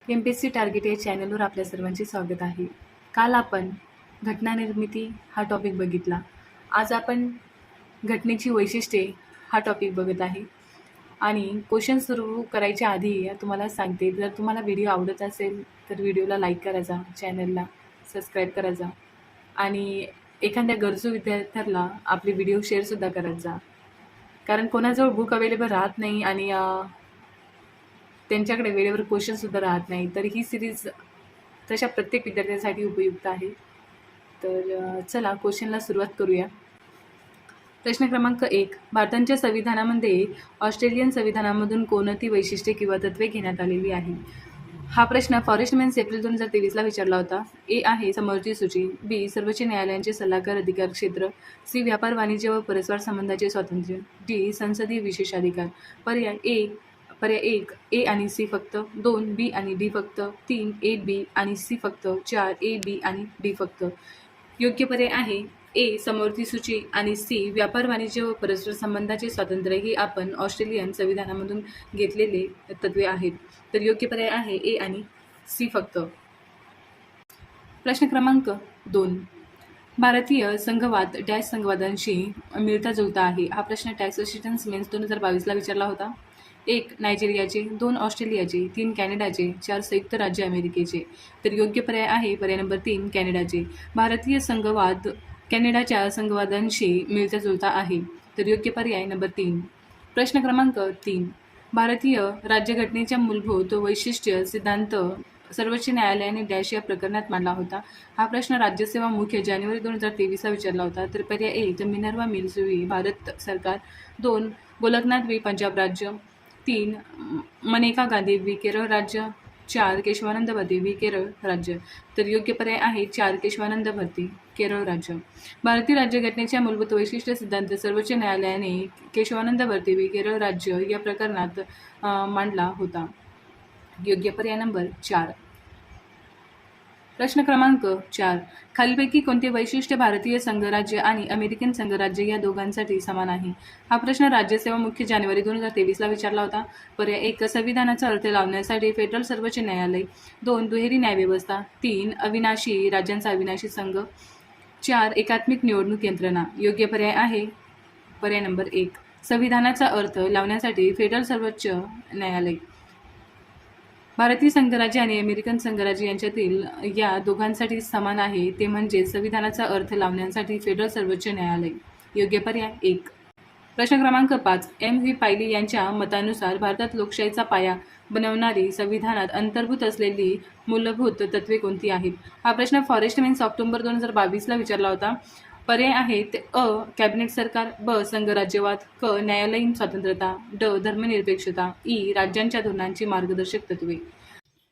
MPSC target या चॅनलवर आपल्या सर्वांचे स्वागत आहे. काल आपण घटना निर्मिती हा टॉपिक बघितला. आज आपण घटनेची वैशिष्ट्ये हा टॉपिक बघत आहे. आणि क्वेश्चन सुरू करायच्या आधी तुम्हाला सांगते, जर तुम्हाला व्हिडिओ आवडत असेल तर व्हिडिओला लाईक करायचा, चॅनलला सबस्क्राईब करायचा आणि एखाद्या गरजू विद्यार्थ्याला आपले व्हिडिओ शेअरसुद्धा करायचा. कारण कोणाजवळ बुक अवेलेबल राहत नाही आणि त्यांच्याकडे वेळेवर क्वेश्चनसुद्धा राहत नाही. तर ही सिरीज तशा प्रत्येक विद्यार्थ्यांसाठी उपयुक्त आहे. तर चला क्वेश्चनला सुरुवात करूया. प्रश्न क्रमांक 1. भारताच्या संविधानामध्ये ऑस्ट्रेलियन संविधानामधून कोणती वैशिष्ट्ये किंवा तत्त्वे घेण्यात आलेली आहे? हा प्रश्न फॉरेस्टमॅन्स एप्रिल 2023ला विचारला होता. ए आहे समवर्ती सूची, बी सर्वोच्च न्यायालयांचे सल्लागार अधिकार क्षेत्र, सी व्यापार वाणिज्य व परस्पर संबंधाचे स्वातंत्र्य, डी संसदीय विशेषाधिकार. पर्याय 1 ए आणि सी फक्त, 2 बी आणि डी फक्त, 3 ए बी आणि सी फक्त, 4 ए बी आणि डी फक्त. योग्य पर्याय आहे ए समवर्ती सूची आणि सी व्यापार वाणिज्य व परस्पर संबंधाचे स्वातंत्र्य. हे आपण ऑस्ट्रेलियन संविधानामधून घेतलेले तत्त्वे आहेत. तर योग्य पर्याय आहे ए आणि सी फक्त. प्रश्न क्रमांक 2. भारतीय संघवाद डॅश संघवादांशी मिळता जुळता आहे. हा प्रश्न टॅक्स असिस्टन्स मेन्स 2022ला विचारला होता. 1 नायजेरियाचे, 2 ऑस्ट्रेलियाचे, 3 कॅनडाचे, 4 संयुक्त राज्य अमेरिकेचे. तर योग्य पर्याय आहे पर्याय नंबर 3 कॅनडाचे. भारतीय संघवाद कॅनडाच्या संघवादांशी मिळता जुळता आहे. तर योग्य पर्याय नंबर 3. प्रश्न क्रमांक 3. भारतीय राज्यघटनेच्या मूलभूत वैशिष्ट्य सिद्धांत सर्वोच्च न्यायालयाने डॅश या प्रकरणात मांडला होता. हा प्रश्न राज्यसेवा मुख्य जानेवारी 2023ला विचारला होता. तर पर्याय 1 मिनर्वा मिल्स व्ही भारत सरकार, 2 गोलकनाथ व्ही पंजाब राज्य, 3 मनेका गांधी व्ही केरळ राज्य, 4 केशवानंद भारती व्ही केरळ राज्य. तर योग्य पर्याय आहे 4 केशवानंद भारती केरळ राज्य. भारतीय राज्यघटनेच्या मूलभूत वैशिष्ट्य सिद्धांत सर्वोच्च न्यायालयाने केशवानंद भारती व्ही केरळ राज्य या प्रकरणात मांडला होता. योग्य पर्याय नंबर 4. प्रश्न क्रमांक 4. खालीलपैकी कोणते वैशिष्ट्य भारतीय संघराज्य आणि अमेरिकन संघराज्य या दोघांसाठी समान आहे? हा प्रश्न राज्यसेवा मुख्य जानेवारी 2023ला विचारला होता. पर्याय 1 संविधानाचा अर्थ लावण्यासाठी फेडरल सर्वोच्च न्यायालय, 2 दुहेरी न्यायव्यवस्था, 3 अविनाशी राज्यांचा अविनाशी संघ, 4 एकात्मिक निवडणूक यंत्रणा. योग्य पर्याय आहे पर्याय नंबर 1 संविधानाचा अर्थ लावण्यासाठी फेडरल सर्वोच्च न्यायालय. भारतीय संघराज्य आणि अमेरिकन संघराज्य यांच्यातील या दोघांसाठी समान आहे, ते म्हणजे संविधानाचा अर्थ लावण्यासाठी फेडरल सर्वोच्च न्यायालय. योग्य पर्याय 1. प्रश्न क्रमांक 5. एम व्ही पायली यांच्या मतानुसार भारतात लोकशाहीचा पाया बनवणारी संविधानात अंतर्भूत असलेली मूलभूत तत्त्वे कोणती आहेत? हा प्रश्न फॉरेस्टमॅन्स ऑक्टोबर 2022ला विचारला होता. पर्याय आहेत अ कॅबिनेट सरकार, ब संघराज्यवाद, क न्यायालयीन स्वातंत्र्यता, ड धर्मनिरपेक्षता, ई राज्यांच्या धोरणांची मार्गदर्शक तत्त्वे.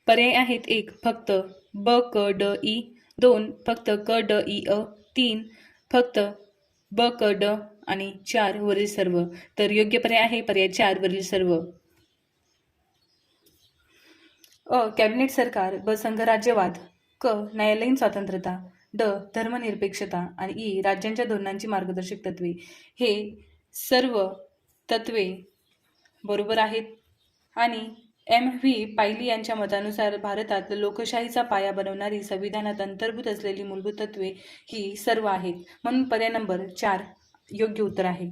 पर्याय आहेत 1 फक्त ब क ड ई, 2 फक्त क ड ई अ, 3 फक्त ब क ड आणि 4 वरील सर्व. तर योग्य पर्याय आहे पर्याय 4 वरील सर्व. अ कॅबिनेट सरकार, ब संघराज्यवाद, क न्यायालयीन स्वातंत्र्यता, ड धर्मनिरपेक्षता आणि ई राज्यांच्या धोरणांची मार्गदर्शक तत्त्वे. हे सर्व तत्त्वे बरोबर आहेत. आणि एम व्ही पायली यांच्या मतानुसार भारतात लोकशाहीचा पाया बनवणारी संविधानात अंतर्भूत असलेली मूलभूत तत्त्वे ही सर्व आहेत. म्हणून पर्याय नंबर 4 योग्य उत्तर आहे.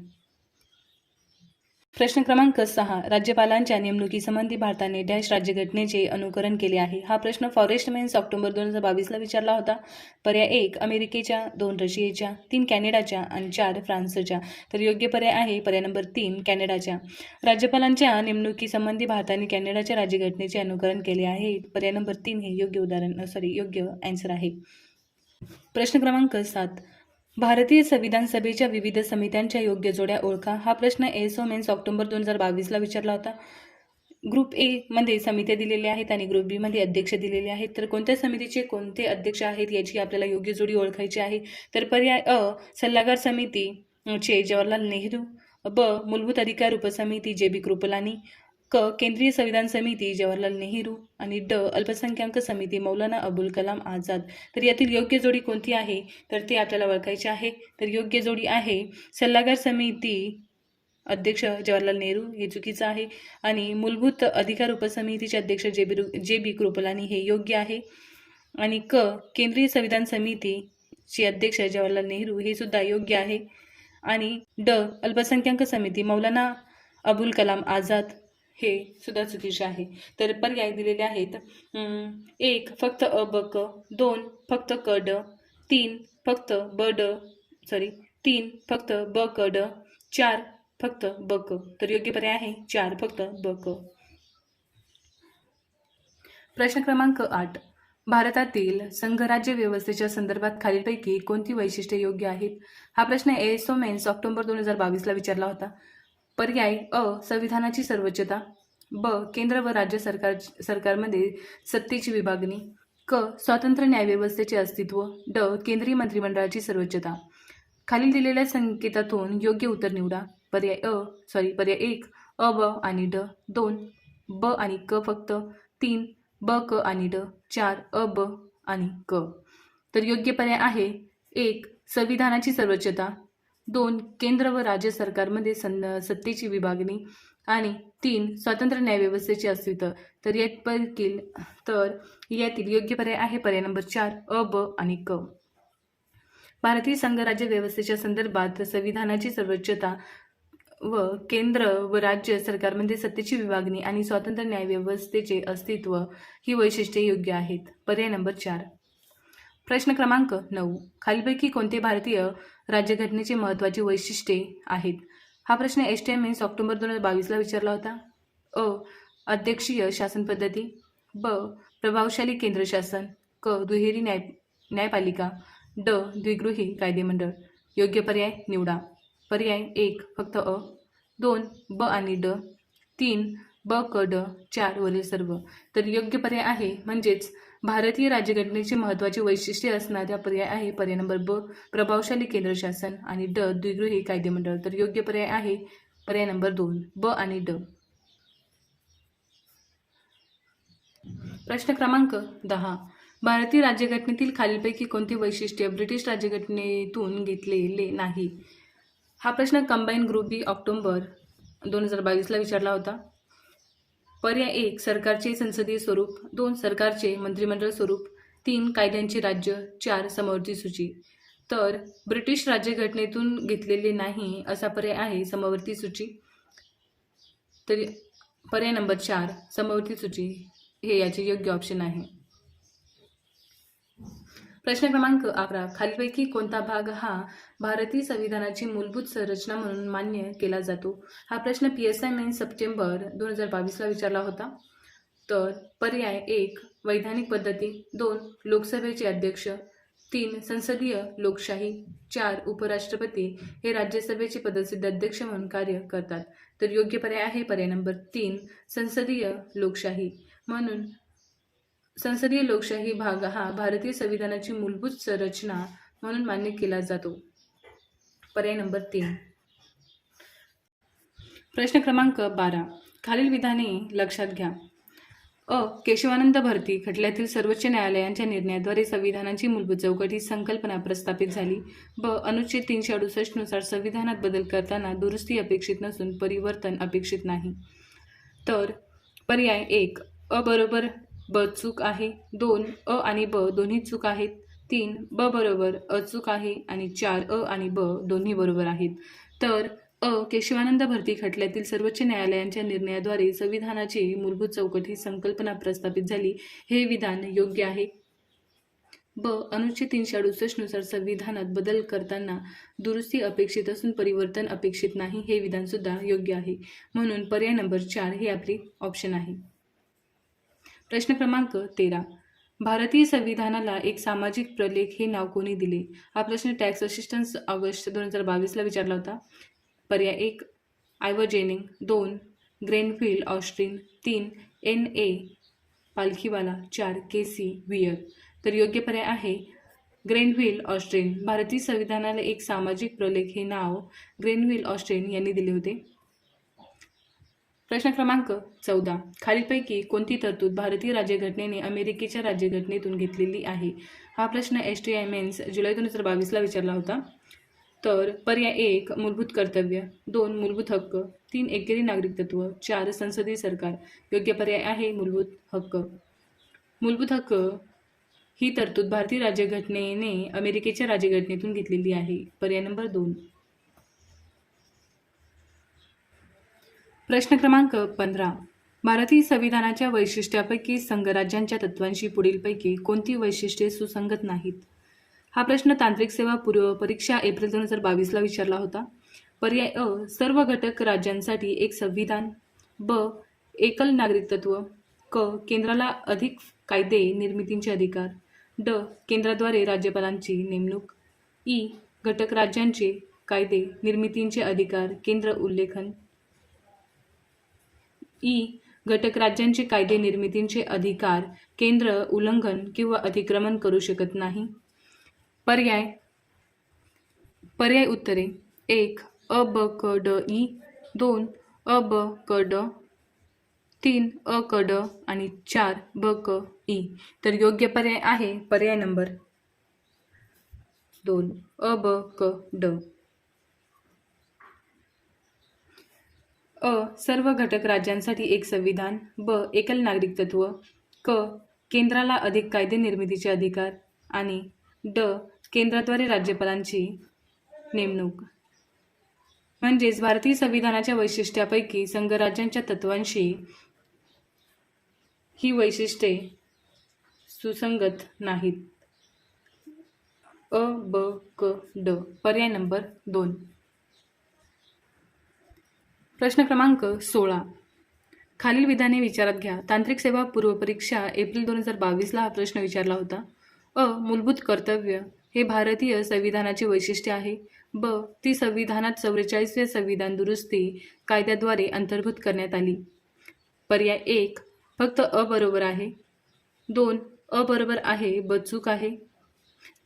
प्रश्न क्रमांक 6. राज्यपालांच्या नेमणुकीसंबंधी भारताने डॅश राज्यघटनेचे अनुकरण केले आहे? हा प्रश्न फॉरेस्टमॅन्स ऑक्टोबर 2022ला विचारला होता. पर्याय 1 अमेरिकेच्या, 2 रशियाच्या, 3 कॅनडाच्या आणि 4 फ्रान्सच्या. तर योग्य पर्याय आहे पर्याय नंबर 3 कॅनडाच्या. राज्यपालांच्या नेमणुकीसंबंधी भारताने कॅनडाच्या राज्यघटनेचे अनुकरण केले आहे. पर्याय नंबर 3 हे योग्य आन्सर आहे. प्रश्न क्रमांक 7. भारतीय संविधान सभेच्या विविध समित्यांच्या योग्य जोड्या ओळखा. हा प्रश्न एसओ मेन्स ऑक्टोबर 2022ला विचारला होता. ग्रुप ए मध्ये समित्या दिलेल्या आहेत आणि ग्रुप बी मध्ये अध्यक्ष दिलेले आहेत. तर कोणत्या समितीचे कोणते अध्यक्ष आहेत याची आपल्याला योग्य जोडी ओळखायची आहे. तर पर्याय अ सल्लागार समितीचे जवाहरलाल नेहरू, ब मूलभूत अधिकार उपसमिती जे बी कृपलानी, क केंद्रीय संविधान समिती जवाहरलाल नेहरू आणि ड अल्पसंख्याक समिती मौलाना अबुल कलाम आझाद. तर यातील योग्य जोडी कोणती आहे तर ते आपल्याला ओळखायचे आहे. तर योग्य जोडी आहे सल्लागार समिती अध्यक्ष जवाहरलाल नेहरू हे चुकीचं आहे आणि मूलभूत अधिकार उपसमितीचे अध्यक्ष जे बी कृपलानी हे योग्य आहे आणि केंद्रीय संविधान समितीचे अध्यक्ष जवाहरलाल नेहरू हे सुद्धा योग्य आहे आणि अल्पसंख्याक समिती मौलाना अबुल कलाम आझाद हे सुद्धा चुकीचे आहे. तर पर्याय दिलेले आहेत 1 फक्त अ ब क, 2 फक्त क ड, 3 फक्त ब ड 3 फक्त ब क ड, 4 फक्त ब क. तर योग्य पर्याय आहे 4 फक्त ब क. प्रश्न क्रमांक 8. भारतातील संघराज्य व्यवस्थेच्या संदर्भात खालीलपैकी कोणती वैशिष्ट्ये योग्य आहेत? हा प्रश्न एएसओ मेन्स ऑक्टोबर 2022 ला विचारला होता. पर्याय अ संविधानाची सर्वोच्चता, ब केंद्र व राज्य सरकारमध्ये सत्तेची विभागणी, क स्वतंत्र न्यायव्यवस्थेचे अस्तित्व, ड केंद्रीय मंत्रिमंडळाची सर्वोच्चता. खालील दिलेल्या संकेतातून योग्य उत्तर निवडा. पर्याय 1 अ ब आणि ड, 2 ब आणि क फक्त, 3 ब क आणि ड, 4 अ ब आणि क. तर योग्य पर्याय आहे 1 संविधानाची सर्वोच्चता, 2 केंद्र व राज्य सरकारमध्ये सत्तेची विभागणी आणि 3 स्वतंत्र न्यायव्यवस्थेचे अस्तित्व. तर यातील योग्य पर्याय आहे पर्याय नंबर 4 अ ब आणि क. भारतीय संघराज्य व्यवस्थेच्या संदर्भात संविधानाची सर्वोच्चता व केंद्र व राज्य सरकारमध्ये सत्तेची विभागणी आणि स्वतंत्र न्यायव्यवस्थेचे अस्तित्व ही वैशिष्ट्ये योग्य आहेत. पर्याय नंबर 4. प्रश्न क्रमांक 9. खालीलपैकी कोणते भारतीय राज्यघटनेचे महत्त्वाची वैशिष्ट्ये आहेत? हा प्रश्न एसटीएम मेन्स ऑक्टोबर 2022 ला विचारला होता. अ अध्यक्षीय शासन पद्धती, ब प्रभावशाली केंद्र शासन, क दुहेरी न्यायपालिका, ड द्विगृही कायदेमंडळ. योग्य पर्याय निवडा. पर्याय 1 फक्त अ, 2 ब आणि ड, 3 ब क ड, 4 वरील सर्व. तर योग्य पर्याय आहे म्हणजेच भारतीय राज्यघटनेची महत्त्वाची वैशिष्ट्ये असणाऱ्या पर्याय आहे पर्याय नंबर ब प्रभावशाली केंद्र शासन आणि ड द्विगृही कायदेमंडळ. तर योग्य पर्याय आहे पर्याय नंबर 2 ब आणि ड. प्रश्न क्रमांक 10. भारतीय राज्यघटनेतील खालीलपैकी कोणते वैशिष्ट्य ब्रिटिश राज्यघटनेतून घेतलेले नाही? हा प्रश्न कंबाईन ग्रुप बी ऑक्टोबर 2022 ला विचारला होता. पर्याय 1 सरकारचे संसदीय स्वरूप, 2 सरकारचे मंत्रिमंडळ स्वरूप, 3 कायद्यांची राज्य, 4 समवर्ती सूची. तर ब्रिटिश राज्यघटनेतून घेतलेले नाही असा पर्याय आहे समवर्ती सूची. तर पर्याय नंबर 4 समवर्ती सूची हे याचे योग्य ऑप्शन आहे. प्रश्न क्रमांक 11. खालीलपैकी कोणता भाग हा भारतीय संविधानाची मूलभूत संरचना म्हणून मान्य केला जातो? हा प्रश्न PSI मेन्स सप्टेंबर 2022 ला विचारला होता. तर पर्याय 1 वैधानिक पद्धती, 2 लोकसभेचे अध्यक्ष, 3 संसदीय लोकशाही, 4 उपराष्ट्रपती हे राज्यसभेचे पदसिद्ध अध्यक्ष म्हणून कार्य करतात. तर योग्य पर्याय आहे पर्याय नंबर 3 संसदीय लोकशाही. म्हणून संसदीय लोकशाही भाग हा भारतीय संविधानाची मूलभूत संरचना म्हणून मान्य केला जातो. पर्याय नंबर 3. प्रश्न क्रमांक 12. खालील विधाने लक्षात घ्या. अ केशवानंद भरती खटल्यातील सर्वोच्च न्यायालयाच्या निर्णयाद्वारे संविधानाची मूलभूत चौकट ही संकल्पना प्रस्थापित झाली. ब अनुच्छेद 368 नुसार संविधानात बदल करताना दुरुस्ती अपेक्षित नसून परिवर्तन अपेक्षित नाही. तर पर्याय 1 अ बरोबर ब चूक आहे, 2 अ आणि ब दोन्ही चूक आहेत, 3 ब बरोबर अचूक आहे आणि 4 अ आणि ब दोन्ही बरोबर आहेत. तर अ केशवानंद भरती खटल्यातील सर्वोच्च न्यायालयाच्या निर्णयाद्वारे संविधानाची मूलभूत चौकट ही संकल्पना प्रस्थापित झाली हे विधान योग्य आहे. ब अनुच्छेद 368 नुसार संविधानात बदल करताना दुरुस्ती अपेक्षित असून परिवर्तन अपेक्षित नाही हे विधान सुद्धा योग्य आहे. म्हणून पर्याय नंबर 4 हे आपली ऑप्शन आहे. प्रश्न क्रमांक 13. भारतीय संविधानाला एक सामाजिक प्रलेख हे नाव कोणी दिले? हा प्रश्न टॅक्स असिस्टन्स ऑगस्ट 2022 ला विचारला होता. पर्याय 1 Ivor Jennings, 2 Grenfield Austin, 3 N.A. Palkhivala, 4 K.C. Wheare. तर योग्य पर्याय आहे ग्रेनफील्ड ऑस्ट्रिन. भारतीय संविधानाला एक सामाजिक प्रलेख हे नाव ग्रेनफील्ड ऑस्ट्रिन यांनी दिले होते. प्रश्न क्रमांक 14. खालीलपैकी कोणती तरतूद भारतीय राज्यघटनेने अमेरिकेच्या राज्यघटनेतून घेतलेली आहे? हा प्रश्न STI मेन्स जुलै 2022 ला विचारला होता. तर पर्याय 1 मूलभूत कर्तव्य, 2 मूलभूत हक्क, 3 एकेरी नागरिक तत्व, 4 संसदीय सरकार. योग्य पर्याय आहे मूलभूत हक्क. मूलभूत हक्क ही तरतूद भारतीय राज्यघटनेने अमेरिकेच्या राज्यघटनेतून घेतलेली आहे. पर्याय नंबर 2. प्रश्न क्रमांक 15. भारतीय संविधानाच्या वैशिष्ट्यापैकी संघराज्यांच्या तत्वांशी पुढीलपैकी कोणती वैशिष्ट्ये सुसंगत नाहीत? हा प्रश्न तांत्रिक सेवा पूर्व परीक्षा एप्रिल 2022ला विचारला होता. पर्याय अ सर्व घटक राज्यांसाठी एक संविधान, ब एकल नागरिकत्व, क केंद्राला अधिक कायदे निर्मितीचे अधिकार, ड केंद्राद्वारे राज्यपालांची नेमणूक, ई घटक राज्यांचे कायदे निर्मितीचे अधिकार केंद्र उल्लेखन, ई घटक राज्यांचे कायदे निर्मितीचे अधिकार केंद्र उल्लंघन किंवा अतिक्रमण करू शकत नाही. पर्याय उत्तरे 1 अ ब क ड ई, 2 अ ब क ड, 3 अ क ड आणि 4 ब क ई. तर योग्य पर्याय आहे पर्याय नंबर 2 अ ब क ड. अ सर्व घटक राज्यांसाठी एक संविधान, ब एकल नागरिकत्व, क केंद्राला अधिक कायदे निर्मितीचे अधिकार आणि ड केंद्राद्वारे राज्यपालांची नेमणूक. म्हणजेच भारतीय संविधानाच्या वैशिष्ट्यापैकी संघराज्यांच्या तत्वांशी ही वैशिष्ट्ये सुसंगत नाहीत. अ ब क ड. पर्याय नंबर 2. प्रश्न क्रमांक 16. खालील विधाने विचारात घ्या. तांत्रिक सेवा पूर्व परीक्षा एप्रिल 2022ला हा प्रश्न विचारला होता. अ मूलभूत कर्तव्य हे भारतीय संविधानाचे वैशिष्ट्य आहे. ब ती संविधानात 44व्या संविधान दुरुस्ती कायद्याद्वारे अंतर्भूत करण्यात आली. पर्याय 1 फक्त अ बरोबर आहे, 2 अ बरोबर आहे ब चूक आहे,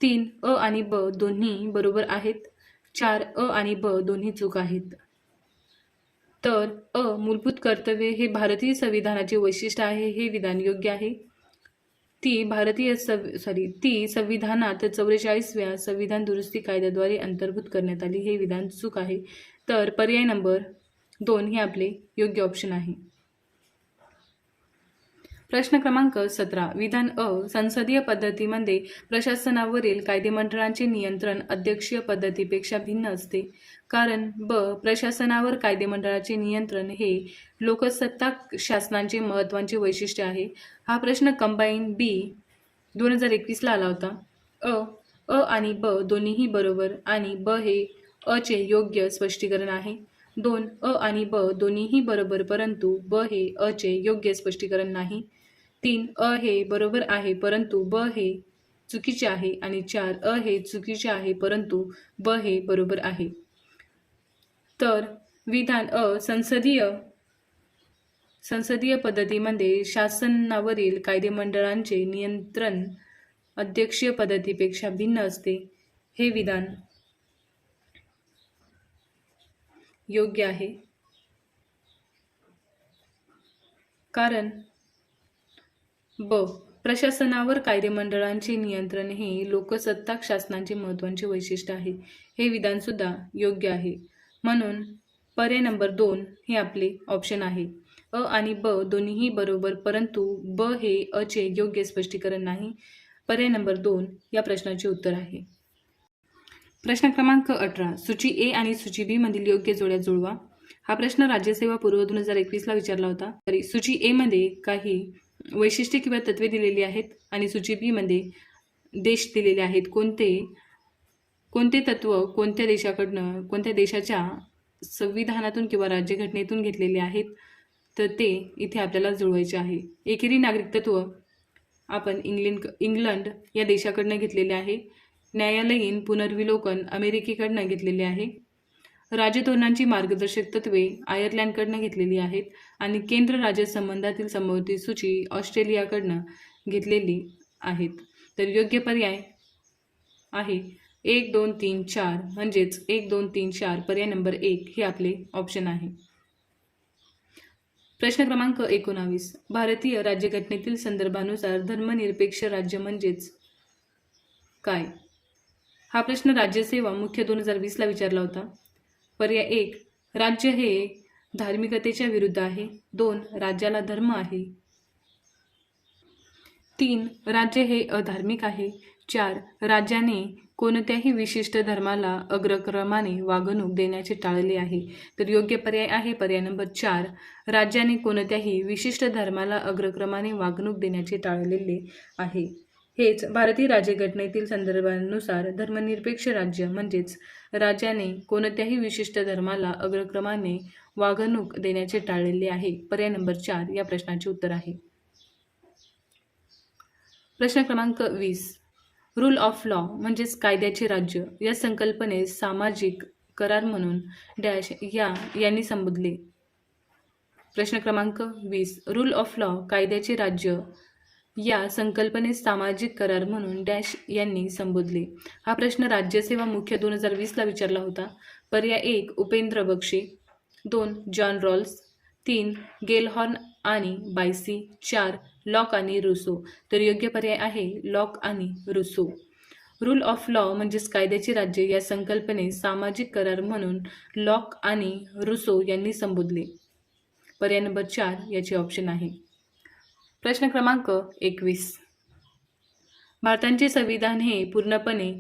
3 अ आणि ब दोन्ही बरोबर आहेत, 4 अ आणि ब दोन्ही चूक आहेत. तर अ मूलभूत कर्तव्य हे भारतीय संविधानाचे वैशिष्ट्य आहे हे विधान योग्य आहे. ती संविधानात 44व्या संविधान दुरुस्ती कायद्याद्वारे अंतर्भूत करण्यात आली हे विधान चूक आहे. तर पर्याय नंबर 2 हे आपले योग्य ऑप्शन आहे. प्रश्न क्रमांक 17. विधान अ संसदीय पद्धतीमध्ये प्रशासनावरील कायदेमंडळाचे नियंत्रण अध्यक्षीय पद्धतीपेक्षा भिन्न असते. कारण ब प्रशासनावर कायदेमंडळाचे नियंत्रण हे लोकसत्ताक शासनाचे महत्त्वाचे वैशिष्ट्य आहे. हा प्रश्न कंबाईन बी 2021ला आला होता. अ आणि ब दोन्हीही बरोबर आणि ब हे अ चे योग्य स्पष्टीकरण आहे. 2 अ आणि ब दोन्हीही बरोबर परंतु ब हे अ चे योग्य स्पष्टीकरण नाही. 3 अ हे बरोबर आहे परंतु ब हे चुकीचे आहे आणि 4 अ हे चुकीचे आहे परंतु ब हे बरोबर आहे. तर विधान अ संसदीय पद्धतीमध्ये शासनावरील कायदेमंडळांचे नियंत्रण अध्यक्षीय पद्धतीपेक्षा भिन्न असते हे विधान योग्य आहे. कारण ब प्रशासनावर कायदेमंडळांचे नियंत्रण हे लोकसत्ताक शासनाचे महत्त्वाचे वैशिष्ट्य आहे हे विधान सुद्धा योग्य आहे. म्हणून पर्याय नंबर 2 हे आपले ऑप्शन आहे. अ आणि ब दोन्हीही बरोबर परंतु ब हे अ चे योग्य स्पष्टीकरण नाही. पर्याय नंबर 2 या प्रश्नाचे उत्तर आहे. प्रश्न क्रमांक 18. सूची ए आणि सूची बी मधील योग्य जोड्या जुळवा. हा प्रश्न राज्यसेवा पूर्व 2021ला विचारला होता. तरी सूची ए मध्ये काही वैशिष्ट्ये किंवा तत्वे दिलेली आहेत आणि सूची बी मध्ये देश दिलेले आहेत. कोणते तत्व कोणत्या देशाच्या संविधानातून किंवा राज्यघटनेतून घेतलेले आहेत तर ते इथे आपल्याला जुळवायचे आहे. एकेरी नागरिकत्व आपण इंग्लंड या देशाकडनं घेतलेले आहे. न्यायालयीन पुनर्विलोकन अमेरिकेकडनं घेतलेले आहे. राजधोरणांची मार्गदर्शक तत्वे आयर्लंडकडनं घेतलेली आहेत आणि केंद्र राज्य संबंधातील संबंधित सूची ऑस्ट्रेलियाकडनं घेतलेली आहेत. तर योग्य पर्याय आहे 1 2 3 4 म्हणजेच 1 2 3 4 पर्याय नंबर 1 हे आपले ऑप्शन आहे. प्रश्न क्रमांक 19. भारतीय राज्यघटनेतील संदर्भानुसार धर्मनिरपेक्ष राज्य म्हणजेच काय? हा प्रश्न राज्यसेवा मुख्य 2020ला विचारला होता. पर्याय 1, राज्य हे धार्मिकतेच्या विरुद्ध आहे. 2, राज्याला धर्म आहे. 3, राज्य हे अधार्मिक आहे. 4, राज्याने कोणत्याही विशिष्ट धर्माला अग्रक्रमाने वागणूक देण्याचे टाळले आहे. तर योग्य पर्याय आहे पर्याय नंबर 4, राज्याने कोणत्याही विशिष्ट धर्माला अग्रक्रमाने वागणूक देण्याचे टाळलेले आहे. हेच भारतीय राज्यघटनेतील संदर्भानुसार धर्मनिरपेक्ष राज्य म्हणजेच राज्याने कोणत्याही विशिष्ट धर्माला अग्रक्रमाने वागणूक देण्याचे टाळलेले आहे. पर्याय नंबर 4 या प्रश्नाचे उत्तर आहे. प्रश्न क्रमांक 20, रूल ऑफ लॉ म्हणजेच कायद्याचे राज्य या संकल्पनेस सामाजिक करार म्हणून डॅश यांनी संबोधले. प्रश्न क्रमांक 20, रूल ऑफ लॉ कायद्याचे राज्य या संकल्पनेस सामाजिक करार म्हणून डॅश यांनी संबोधले. हा प्रश्न राज्यसेवा मुख्य 2020ला विचारला होता. पर्याय 1, Upendra Bakshi. 2, John Rawls. 3, Gellhorn आणि बायसी. 4, लॉक आणि रुसो. तर योग्य पर्याय आहे लॉक आणि रुसो. रूल ऑफ लॉ म्हणजेच कायद्याचे राज्य या संकल्पनेस सामाजिक करार म्हणून लॉक आणि रुसो यांनी संबोधले. पर्याय नंबर 4 याचे ऑप्शन आहे. प्रश्न क्रमांक 21, भारताचे संविधान हे पूर्णपणे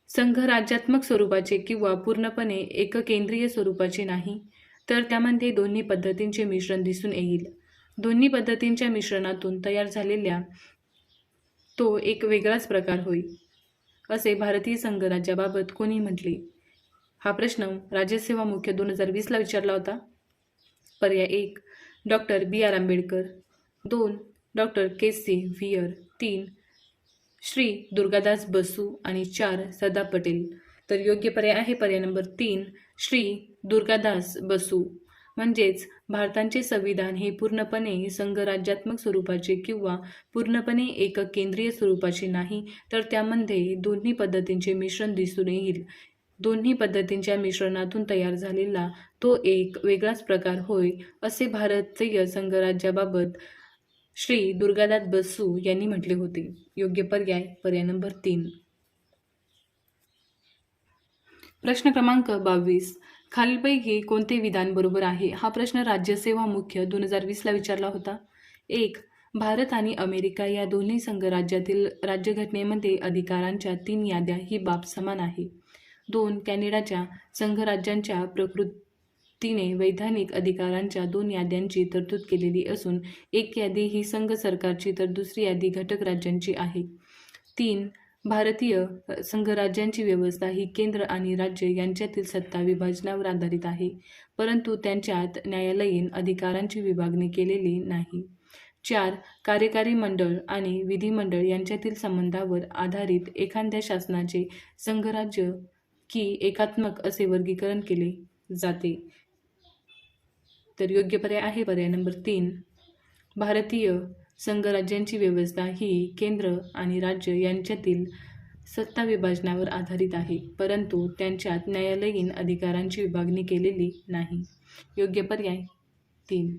संघराज्यात्मक स्वरूपाचे किंवा पूर्णपणे एककेंद्रीय स्वरूपाचे नाही, तर त्यामध्ये दोन्ही पद्धतींचे मिश्रण दिसून येईल. दोन्ही पद्धतींच्या मिश्रणातून तयार झालेल्या तो एक वेगळाच प्रकार होईल, असे भारतीय संघराज्याबाबत कोणी म्हटले. हा प्रश्न राज्यसेवा मुख्य 2020ला विचारला होता. पर्याय 1, doctor B.R. Ambedkar. 2, doctor K.C. Wheare. 3, Shri Durgadas बसू आणि 4, सरदार पटेल. तर योग्य पर्याय आहे पर्याय नंबर 3, श्री दुर्गादास बसू. म्हणजेच भारताचे संविधान हे पूर्णपणे संघराज्यात्मक स्वरूपाचे किंवा पूर्णपणे एककेंद्रीय स्वरूपाचे नाही, तर त्यामध्ये दोन्ही पद्धतींचे मिश्रण दिसून येईल. दोन्ही पद्धतींच्या मिश्रणातून तयार झालेला तो एक वेगळाच प्रकार होय, असे भारतीय संघराज्याबाबत श्री दुर्गादास बसू यांनी म्हटले होते. योग्य पर्याय पर्याय नंबर 3. प्रश्न क्रमांक 22, खालीलपैकी कोणते विधान बरोबर आहे? हा प्रश्न राज्यसेवा मुख्य 2020ला विचारला होता. 1, भारत आणि अमेरिका या दोन्ही संघराज्यातील राज्यघटनेमध्ये अधिकारांच्या 3 याद्या ही बाब समान आहे. 2, कॅनडाच्या संघराज्यांच्या प्रकृतीने वैधानिक अधिकारांच्या 2 याद्यांची तरतूद केलेली असून एक यादी ही संघ सरकारची तर दुसरी यादी घटक राज्यांची आहे. 3, भारतीय संघराज्यांची व्यवस्था ही केंद्र आणि राज्य यांच्यातील सत्ता विभाजनावर आधारित आहे, परंतु त्यांच्यात न्यायालयीन अधिकारांची विभागणी केलेली नाही. 4, कार्यकारी मंडळ आणि विधिमंडळ यांच्यातील संबंधावर आधारित एखाद्या शासनाचे संघराज्य की एकात्मक असे वर्गीकरण केले जाते. तर योग्य पर्याय आहे पर्याय नंबर 3, भारतीय संघराज्यांची व्यवस्था ही केंद्र आणि राज्य यांच्यातील सत्ता विभाजनावर आधारित आहे, परंतु त्यांच्यात न्यायालयीन अधिकारांची विभागणी केलेली नाही. योग्य पर्याय 3.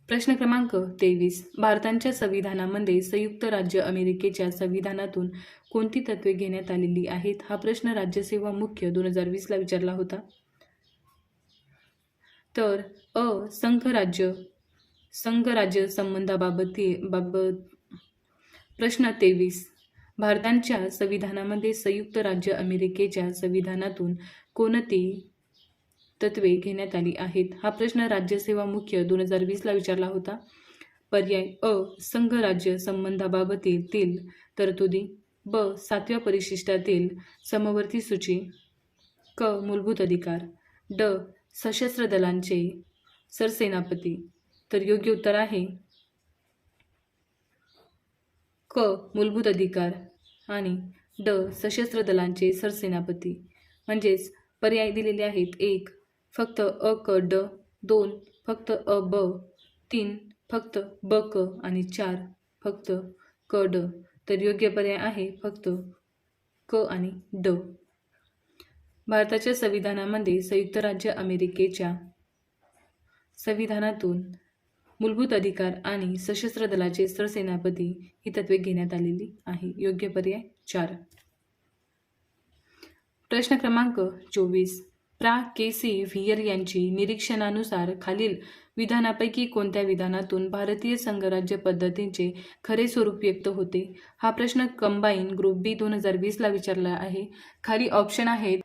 प्रश्न क्रमांक 23, भारताच्या संविधानामध्ये संयुक्त राज्य अमेरिकेच्या संविधानातून कोणती तत्त्वे घेण्यात आलेली आहेत? हा प्रश्न राज्यसेवा मुख्य 2020ला विचारला होता. तर संघराज्य संबंधाबाबत. प्रश्न 23, भारताच्या संविधानामध्ये संयुक्त राज्य अमेरिकेच्या संविधानातून कोणती तत्त्वे घेण्यात आली आहेत? हा प्रश्न राज्यसेवा मुख्य 2020ला विचारला होता. पर्याय अ, संघराज्य संबंधाबाबतीतील तरतुदी. ब, 7व्या परिशिष्टातील समवर्ती सूची. क, मूलभूत अधिकार. ड, सशस्त्र दलांचे सरसेनापती. तर योग्य उत्तर आहे क, मूलभूत अधिकार आणि ड, सशस्त्र दलांचे सरसेनापती. म्हणजेच पर्याय दिलेले आहेत. 1, फक्त अ क ड. 2, फक्त अ ब. 3, फक्त ब क आणि 4, फक्त क ड. तर योग्य पर्याय आहे फक्त क आणि ड. भारताच्या संविधानामध्ये संयुक्त राज्य अमेरिकेच्या संविधानातून मूलभूत अधिकार आणि सशस्त्र दलाचे सरसेनापती ही तत्त्वे घेण्यात आलेली आहे. योग्य पर्याय 4. प्रश्न क्रमांक 24. प्रा. के. सी. व्हियर यांची निरीक्षणानुसार खालील विधानापैकी कोणत्या विधानातून भारतीय संघराज्य पद्धतीचे खरे स्वरूप व्यक्त होते? हा प्रश्न कंबाईन ग्रुप बी 2020 ला विचारला आहे. खाली ऑप्शन आहेत.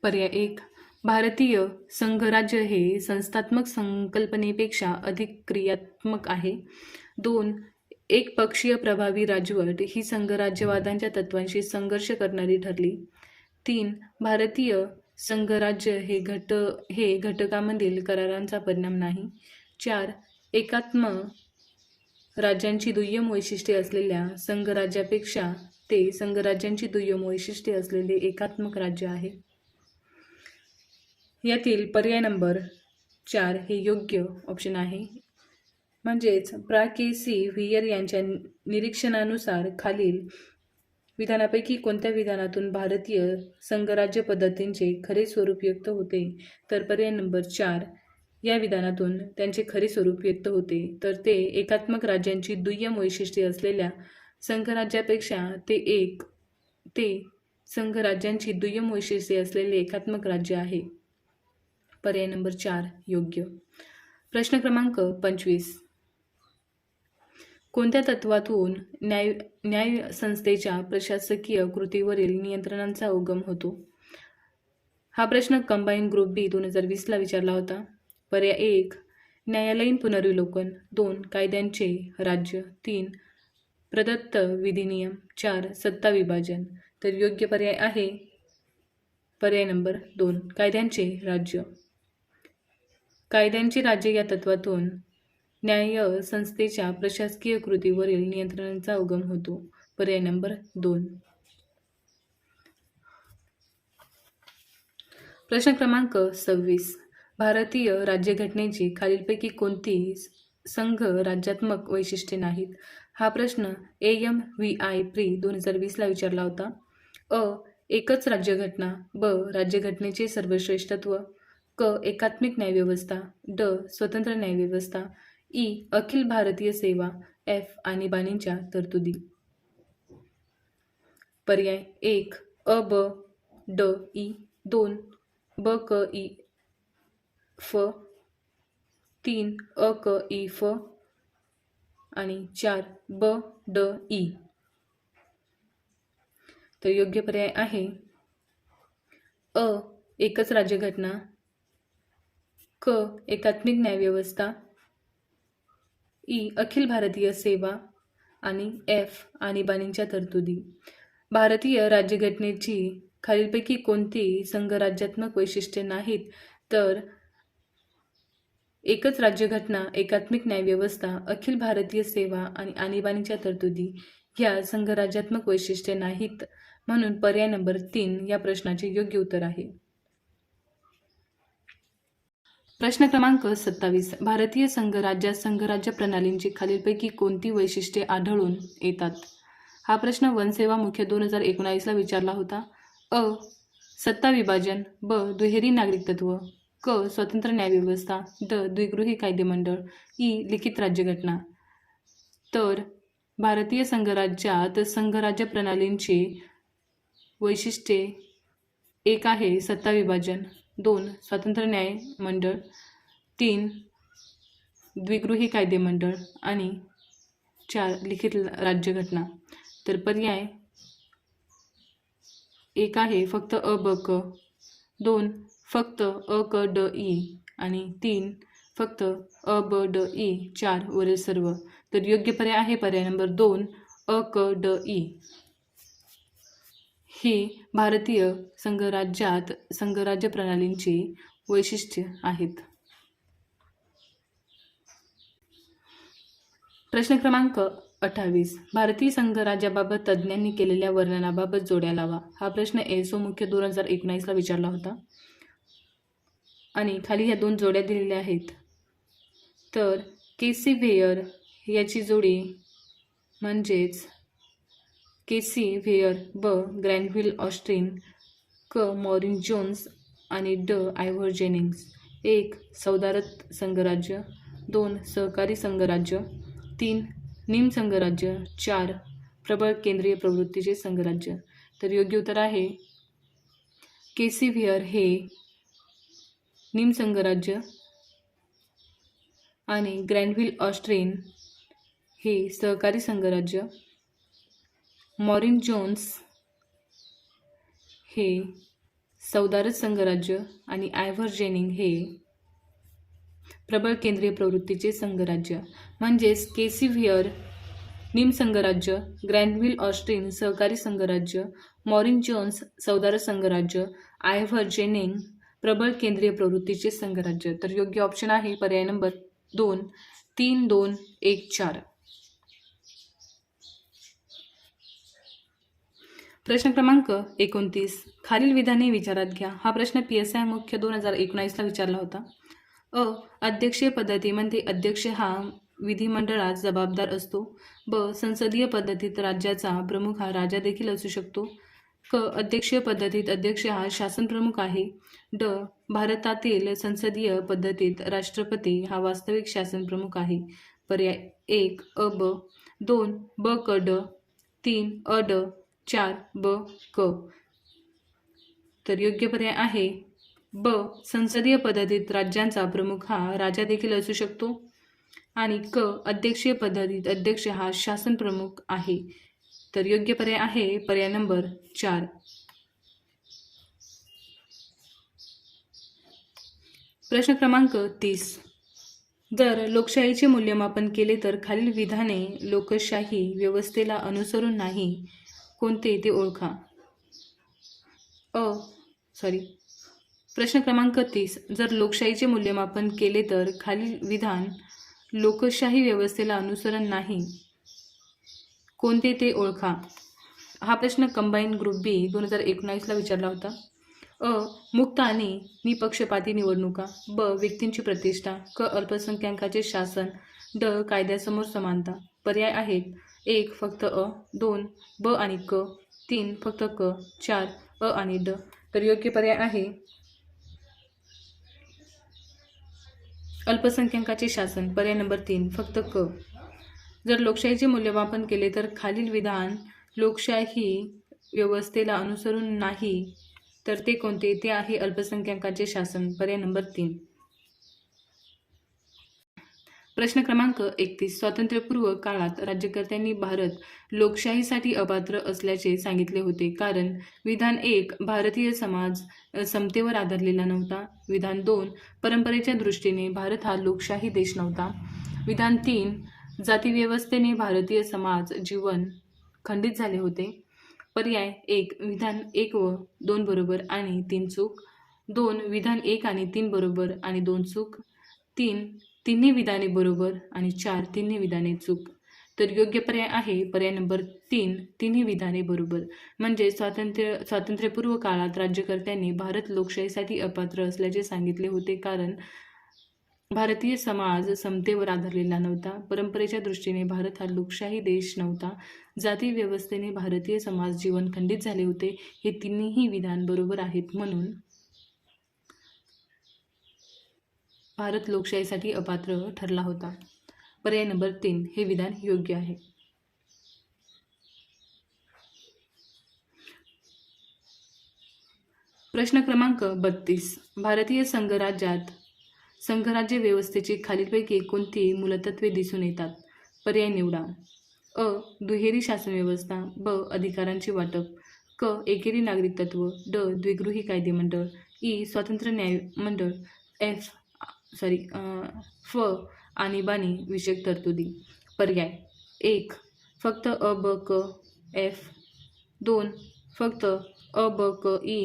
पर्याय 1. भारतीय संघराज्य हे संस्थात्मक संकल्पनेपेक्षा अधिक क्रियात्मक आहे. 2. एकपक्षीय प्रभावी राजवट ही संघराज्यवादाच्या तत्त्वांशी संघर्ष करणारी ठरली. 3. भारतीय संघराज्य हे घटकांमधील करारांचा परिणाम नाही. 4. एकात्म राज्यांची दुय्यम वैशिष्ट्ये असलेल्या संघराज्यापेक्षा ते संघराज्यांची दुय्यम वैशिष्ट्ये असलेले एकात्मक राज्य आहे. यातील पर्याय नंबर 4 हे योग्य ऑप्शन आहे. म्हणजेच प्रा. के. सी. व्हियर यांच्या निरीक्षणानुसार खालील विधानापैकी कोणत्या विधानातून भारतीय संघराज्य पद्धतींचे खरे स्वरूप व्यक्त होते? तर पर्याय नंबर 4 या विधानातून त्यांचे खरे स्वरूप व्यक्त होते. तर ते एकात्मक राज्यांची दुय्यम वैशिष्ट्ये असलेल्या संघराज्यापेक्षा ते संघराज्यांची दुय्यम वैशिष्ट्ये असलेले एकात्मक राज्य आहे. पर्याय नंबर 4 योग्य. प्रश्न क्रमांक 25. कोणत्या तत्त्वातून न्याय संस्थेच्या प्रशासकीय कृतीवरील नियंत्रणांचा उगम होतो? हा प्रश्न कंबाईन ग्रुप बी 2020 ला विचारला होता. पर्याय 1. न्यायालयीन पुनर्विलोकन. 2. कायद्यांचे राज्य. 3. प्रदत्त विधिनियम. 4. सत्ता विभाजन. तर योग्य पर्याय आहे पर्याय नंबर 2 कायद्यांचे राज्य. कायद्यांचे राज्य या तत्त्वातून न्याय संस्थेच्या प्रशासकीय कृतीवरील नियंत्रणांचा उगम होतो. पर्याय नंबर 2. प्रश्न क्रमांक 26. भारतीय राज्यघटनेची खालीलपैकी कोणती संघ राज्यात्मक वैशिष्ट्ये नाहीत? हा प्रश्न AMVI प्री 2020 ला विचारला होता. अ. एकच राज्यघटना. ब. राज्यघटनेचे सर्वश्रेष्ठत्व. क. एकात्मिक न्यायव्यवस्था. ड. स्वतंत्र न्यायव्यवस्था. ई. अखिल भारतीय सेवा. एफ. आणीबाणीच्या तरतुदी. पर्याय 1. अ. ब. ड. ई. 2. ब. क. ई. फ. 3. अ. क. ई. फ. आणि 4. ब. ड. ई. तर योग्य पर्याय आहे अ. एकच राज्यघटना. क. एकात्मिक न्यायव्यवस्था. ई. अखिल भारतीय सेवा आणि एफ. आणीबाणीच्या तरतुदी. भारतीय राज्यघटनेची खालीलपैकी कोणती संघराज्यात्मक वैशिष्ट्ये नाहीत? तर एकच राज्यघटना, एकात्मिक न्यायव्यवस्था, अखिल भारतीय सेवा आणि आणीबाणीच्या तरतुदी ह्या संघराज्यात्मक वैशिष्ट्ये नाहीत. म्हणून पर्याय नंबर 3 या प्रश्नाचे योग्य उत्तर आहे. प्रश्न क्रमांक 27. भारतीय संघराज्यात संघराज्य प्रणालींची खालीलपैकी कोणती वैशिष्ट्ये आढळून येतात? हा प्रश्न वनसेवा मुख्य 2019 ला विचारला होता. अ. सत्ता विभाजन. ब. दुहेरी नागरिकत्व. क. स्वतंत्र न्यायव्यवस्था. ड. द्विगृही कायदेमंडळ. ई. लिखित राज्यघटना. तर भारतीय संघराज्यात संघराज्य प्रणालींची वैशिष्ट्ये 1 आहे सत्ता विभाजन. 2. स्वतंत्र न्यायमंडळ. 3. द्विगृही कायदेमंडळ आणि 4. लिखित राज्यघटना. तर पर्याय 1 आहे फक्त अ. ब. क. 2 फक्त अ. क. ड. ई. आणि 3 फक्त अ. ब. ड. ई. 4 वरील सर्व. तर योग्य पर्याय आहे पर्याय नंबर 2 अ. क. ड. ई. ही भारतीय संघराज्यात संघराज्य प्रणालींची वैशिष्ट्ये आहेत. प्रश्न क्रमांक 28. भारतीय संघराज्याबाबत तज्ज्ञांनी केलेल्या वर्णनाबाबत जोड्या लावा. हा प्रश्न एसओ मुख्य 2019 ला विचारला होता आणि खाली ह्या 2 जोड्या दिलेल्या आहेत. तर के.सी. व्हेयर याची जोडी म्हणजेच के.सी. व्हेयर. ब. ग्रॅनव्हिल ऑस्टिन. क. मॉरिन जोन्स आणि ड. आयव्हर जेनिंग्स. 1. सौदारत संघराज्य. 2 सहकारी संघराज्य, 3 निमसंघराज्य, 4 प्रबळ केंद्रीय प्रवृत्तीचे संघराज्य. तर योग्य उत्तर आहे केसिव्हियर हे निमसंघराज्य आणि ग्रँडव्हिल ऑस्ट्रेन हे सहकारी संघराज्य, मॉरिन जोन्स हे सौदारच संघराज्य आणि आयव्हर्जेनिंग हे प्रबळ केंद्रीय प्रवृत्तीचे संघराज्य. म्हणजेच केसिव्हियर निमसंघराज्य, ग्रँडव्हिल ऑस्ट्रेन सहकारी संघराज्य, मॉरिन जोन्स सौदारच संघराज्य, आयव्हर्जेनिंग प्रबळ केंद्रीय प्रवृत्तीचे संघराज्य. तर योग्य ऑप्शन आहे पर्याय नंबर 2 3 2 1 4. प्रश्न क्रमांक 29. खालील विधाने विचारात घ्या. हा प्रश्न PSI मुख्य 2019ला विचारला होता. अध्यक्षीय पद्धतीमध्ये अध्यक्ष हा विधिमंडळात जबाबदार असतो. ब. संसदीय पद्धतीत राज्याचा प्रमुख हा राजा देखील असू शकतो. क. अध्यक्षीय पद्धतीत अध्यक्ष हा शासन प्रमुख आहे. ड. भारतातील संसदीय पद्धतीत राष्ट्रपती हा वास्तविक शासन प्रमुख आहे. पर्याय 1 अ ब, 2 ब क ड, 3 अ ड, 4 ब क. तर योग्य पर्याय आहे ब. संसदीय पद्धतीत राज्यांचा प्रमुख हा राजा देखील असू शकतो. आणि क. अध्यक्षीय पद्धतीत अध्यक्ष हा शासन प्रमुख आहे. तर योग्य पर्याय आहे पर्याय नंबर 4. प्रश्न क्रमांक 30. जर लोकशाहीचे मूल्यमापन केले तर खालील विधाने लोकशाही व्यवस्थेला अनुसरून नाही कोणते ते ओळखा. प्रश्न क्रमांक 30. जर लोकशाहीचे मूल्यमापन केले तर खालील विधान लोकशाही व्यवस्थेला अनुसरण नाही कोणते ते ओळखा. हा प्रश्न कंबाईन ग्रुप बी 2019ला विचारला होता. मुक्त आणि निपक्षपाती निवडणुका. ब. व्यक्तींची प्रतिष्ठा. क. अल्पसंख्याकांचे शासन. ड. कायद्यासमोर समानता. पर्याय आहेत 1 फक्त अ, 2 ब आणि क, 3 फक्त क, 4 अ आणि ड. तर योग्य पर्याय आहे अल्पसंख्याकांचे शासन. पर्याय नंबर 3 फक्त क. जर लोकशाहीचे मूल्यमापन केले तर खालील विधान लोकशाही व्यवस्थेला अनुसरून नाही तर ते कोणते ते आहे अल्पसंख्याकांचे शासन. पर्याय नंबर 3. प्रश्न क्रमांक 31. स्वातंत्र्यपूर्व काळात राज्यकर्त्यांनी भारत लोकशाहीसाठी अपात्र असल्याचे सांगितले होते कारण विधान 1 भारतीय समाज समतेवर आधारलेला नव्हता. विधान 2 परंपरेच्या दृष्टीने भारत हा लोकशाही देश नव्हता. विधान 3 जातीव्यवस्थेने भारतीय समाज जीवन खंडित झाले होते. पर्याय 1 विधान 1 व 2 बरोबर आणि 3 चूक. 2 विधान 1 आणि 3 बरोबर आणि 2 चूक. 3 तिन्ही विधाने बरोबर आणि 4 तिन्ही विधाने चूक. तर योग्य पर्याय आहे पर्याय नंबर 3 तिन्ही विधाने बरोबर. म्हणजे स्वातंत्र्यपूर्व काळात राज्यकर्त्यांनी भारत लोकशाहीसाठी अपात्र असल्याचे सांगितले होते कारण भारतीय समाज समतेवर आधारलेला नव्हता. परंपरेच्या दृष्टीने भारत हा लोकशाही देश नव्हता. जाती व्यवस्थेने भारतीय समाज जीवन खंडित झाले होते. हे तिन्ही विधान बरोबर आहेत म्हणून भारत लोकशाहीसाठी अपात्र ठरला होता. पर्याय नंबर 3 हे विधान योग्य आहे. प्रश्न क्रमांक 32. भारतीय संघराज्य व्यवस्थेची खालीलपैकी कोणती मूलतत्वे दिसून येतात. पर्याय निवडा. अ. दुहेरी शासन व्यवस्था. ब. अधिकारांचे वाटप. क. एकेरी नागरिक तत्व. ड. द्विगृही कायदेमंडळ. ई. स्वतंत्र न्यायमंडळ. फ. आणीबाणी विषयक तरतुदी. पर्याय 1 फक्त अ ब क एफ. 2 फक्त अ ब क ई.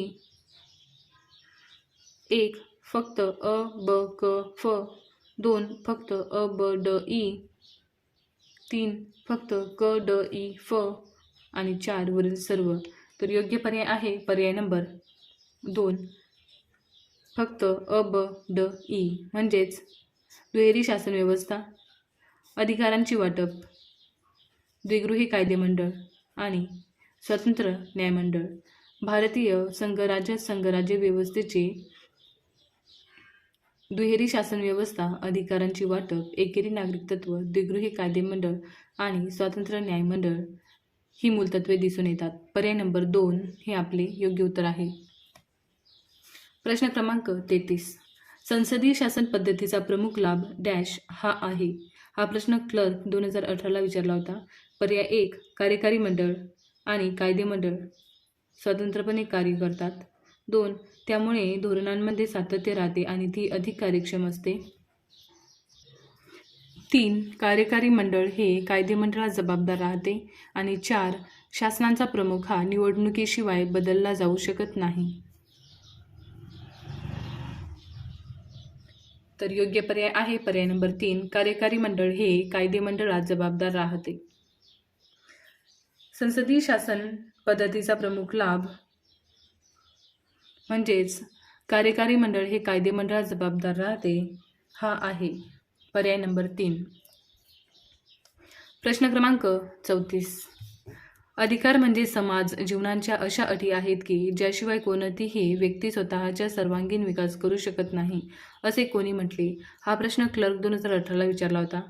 1 फक्त अ ब क फ. 2 फक्त अ ब ड ई. 3 फक्त क ड ई फ आणि 4 वरील सर्व. तर योग्य पर्याय आहे पर्याय नंबर 2 फक्त अ ब ड ई. म्हणजेच दुहेरी शासन व्यवस्था, अधिकारांची वाटप, द्विगृही कायदेमंडळ आणि स्वतंत्र न्यायमंडळ. भारतीय संघराज्य व्यवस्थेचे दुहेरी शासन व्यवस्था, अधिकारांची वाटप, एकेरी नागरिक तत्व, द्विगृही कायदे मंडळ आणि स्वतंत्र न्याय मंडळ ही मूलतत्वे दिसून येतात. पर्याय नंबर 2 हे आपले योग्य उत्तर आहे. प्रश्न क्रमांक 33. संसदीय शासन पद्धतीचा प्रमुख लाभ डॅश हा आहे. हा प्रश्न क्लर्क 2018ला विचारला होता. पर्याय 1 कार्यकारी मंडळ आणि कायदे मंडळ स्वतंत्रपणे कार्य करतात. 2 त्यामुळे धोरणांमध्ये सातत्य राहते आणि ती अधिक कार्यक्षम असते. 3 कार्यकारी मंडळ हे कायदे मंडळास जबाबदार राहते. आणि 4 शासनाचा प्रमुख हा निवडणुकीशिवाय बदलला जाऊ शकत नाही. तर योग्य पर्याय आहे पर्याय नंबर 3 कार्यकारी मंडळ हे कायदे मंडळात जबाबदार राहते. संसदीय शासन पद्धतीचा प्रमुख लाभ म्हणजेच कार्यकारी मंडळ हे कायदे मंडळात जबाबदार राहते हा आहे पर्याय नंबर 3. प्रश्न क्रमांक 34. अधिकार म्हणजे समाज जीवनाच्या अशा अटी आहेत की ज्याशिवाय कोणतीही व्यक्ती स्वतःच्या सर्वांगीण विकास करू शकत नाही असे कोणी म्हटले. हा प्रश्न क्लर्क 2018ला विचारला होता.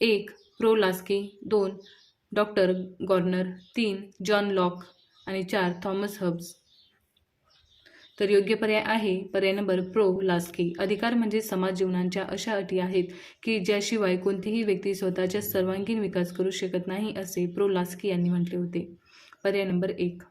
1 pro Laski, 2 doctor Garner, 3 John Locke आणि 4 थॉमस हब्स. तर योग्य पर्याय आहे पर्याय नंबर प्रो लास्की. अधिकार म्हणजे समाज जीवनाच्या अशा अटी आहेत की ज्याशिवाय कोणतीही व्यक्ती स्वतःच्या सर्वांगीण विकास करू शकत नाही असे प्रो लास्की यांनी म्हटले होते. पर्याय नंबर 1.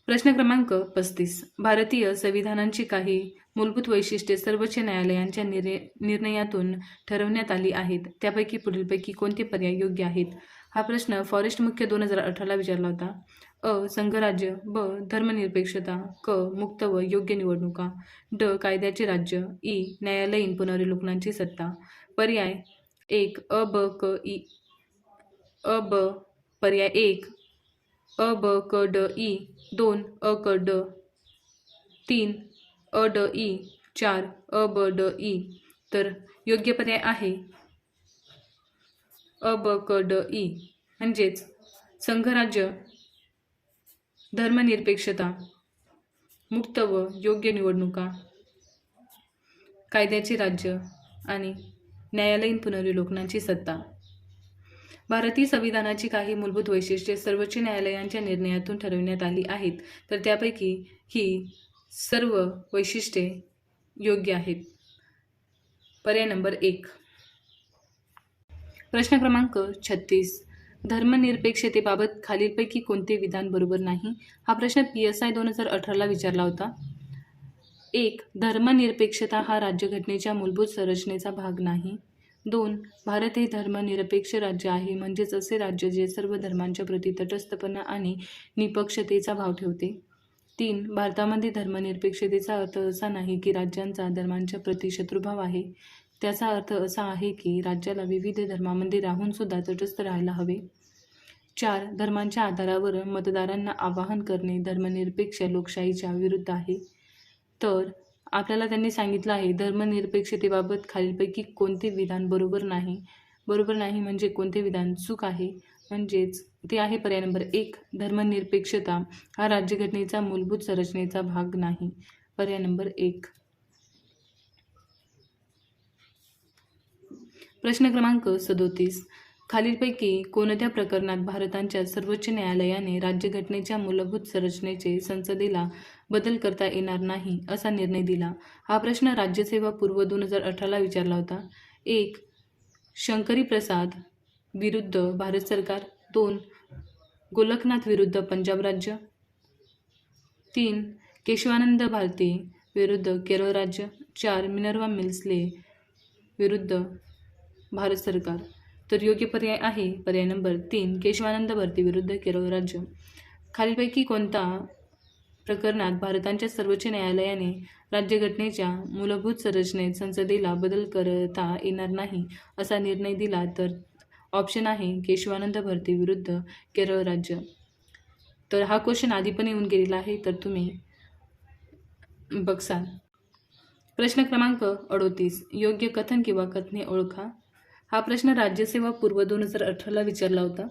प्रश्न क्रमांक 35. भारतीय संविधानाची काही मूलभूत वैशिष्ट्ये सर्वोच्च न्यायालयांच्या निर्णयातून ठरवण्यात आली आहेत. त्यापैकी पुढीलपैकी कोणते पर्याय योग्य आहेत. हा प्रश्न फॉरेस्ट मुख्य 2018ला विचारला होता. अ संघराज्य, ब धर्मनिरपेक्षता, क मुक्त व योग्य निवडणुका, ड कायद्याचे राज्य, ई न्यायालयीन पुनर्विलोकनाची सत्ता. पर्याय 1 अ ब क ई अ ब पर्याय 1 अ ब क ड ई, 2 अ क ड, 3 अ ड ई, 4 अ ब ड ई. तर योग्य पर्याय आहे अ ब क ड ई म्हणजेच संघराज्य, धर्मनिरपेक्षता, मुक्त व योग्य निवडणुका, कायद्याचे राज्य आणि न्यायालयीन पुनर्विलोकनाची सत्ता. भारतीय संविधानाची काही मूलभूत वैशिष्ट्ये सर्वोच्च न्यायालयांच्या निर्णयातून ठरविण्यात आली आहेत. तर त्यापैकी ही सर्व वैशिष्ट्ये योग्य आहेत. पर्याय नंबर 1. प्रश्न क्रमांक 36. धर्मनिरपेक्षतेबाबत खालीलपैकी कोणते विधान बरोबर नाही. हा प्रश्न PSI 2018ला विचारला होता. 1 धर्मनिरपेक्षता हा राज्यघटनेच्या मूलभूत संरचनेचा भाग नाही. 2 भारत हे धर्मनिरपेक्ष राज्य आहे म्हणजेच असे राज्य जे सर्व धर्मांच्या प्रति तटस्थपणा आणि निपक्षतेचा भाव ठेवते. 3 भारतामध्ये धर्मनिरपेक्षतेचा अर्थ असा नाही की राज्यांचा धर्मांच्या प्रति शत्रुभाव आहे. त्याचा अर्थ असा आहे की राज्याला विविध धर्मांमध्ये राहून सुद्धा तटस्थ राहायला हवे. 4 धर्मांच्या आधारावर मतदारांना आवाहन करणे धर्मनिरपेक्ष लोकशाहीच्या विरुद्ध आहे. तर आपल्याला त्यांनी सांगितलं आहे धर्मनिरपेक्षतेबाबत खालीलपैकी कोणते विधान बरोबर नाही. बरोबर नाही म्हणजे कोणते विधान चूक आहे म्हणजेच ते आहे पर्याय नंबर 1 धर्मनिरपेक्षता हा राज्यघटनेचा मूलभूत संरचनेचा भाग नाही. पर्याय नंबर 1. प्रश्न क्रमांक 37. खालीलपैकी कोणत्या प्रकरणात भारताच्या सर्वोच्च न्यायालयाने राज्यघटनेच्या मूलभूत संरचनेचे संसदेला बदल करता येणार नाही असा निर्णय दिला. हा प्रश्न राज्यसेवा पूर्व 2018ला विचारला होता. 1 शंकरी प्रसाद विरुद्ध भारत सरकार, 2 गोलकनाथ विरुद्ध पंजाब राज्य, 3 केशवानंद भारती विरुद्ध केरळ राज्य, 4 मिनर्वा मिल्सले विरुद्ध भारत सरकार. तर योग्य पर्याय आहे पर्याय नंबर 3 केशवानंद भारती विरुद्ध केरळ राज्य. खालीलपैकी कोणत्या प्रकरणात भारताच्या सर्वोच्च न्यायालयाने राज्यघटनेच्या मूलभूत संरचनेत संसदेला बदल करता येणार नाही असा निर्णय दिला. तर ऑप्शन आहे केशवानंद भारती विरुद्ध केरळ राज्य. तर हा क्वेश्चन आधी पण येऊन गेलेला आहे तर तुम्ही बघसाल. प्रश्न क्रमांक 38. योग्य कथन किंवा कथने ओळखा. हा प्रश्न राज्यसेवा पूर्व 2018ला विचारला होता.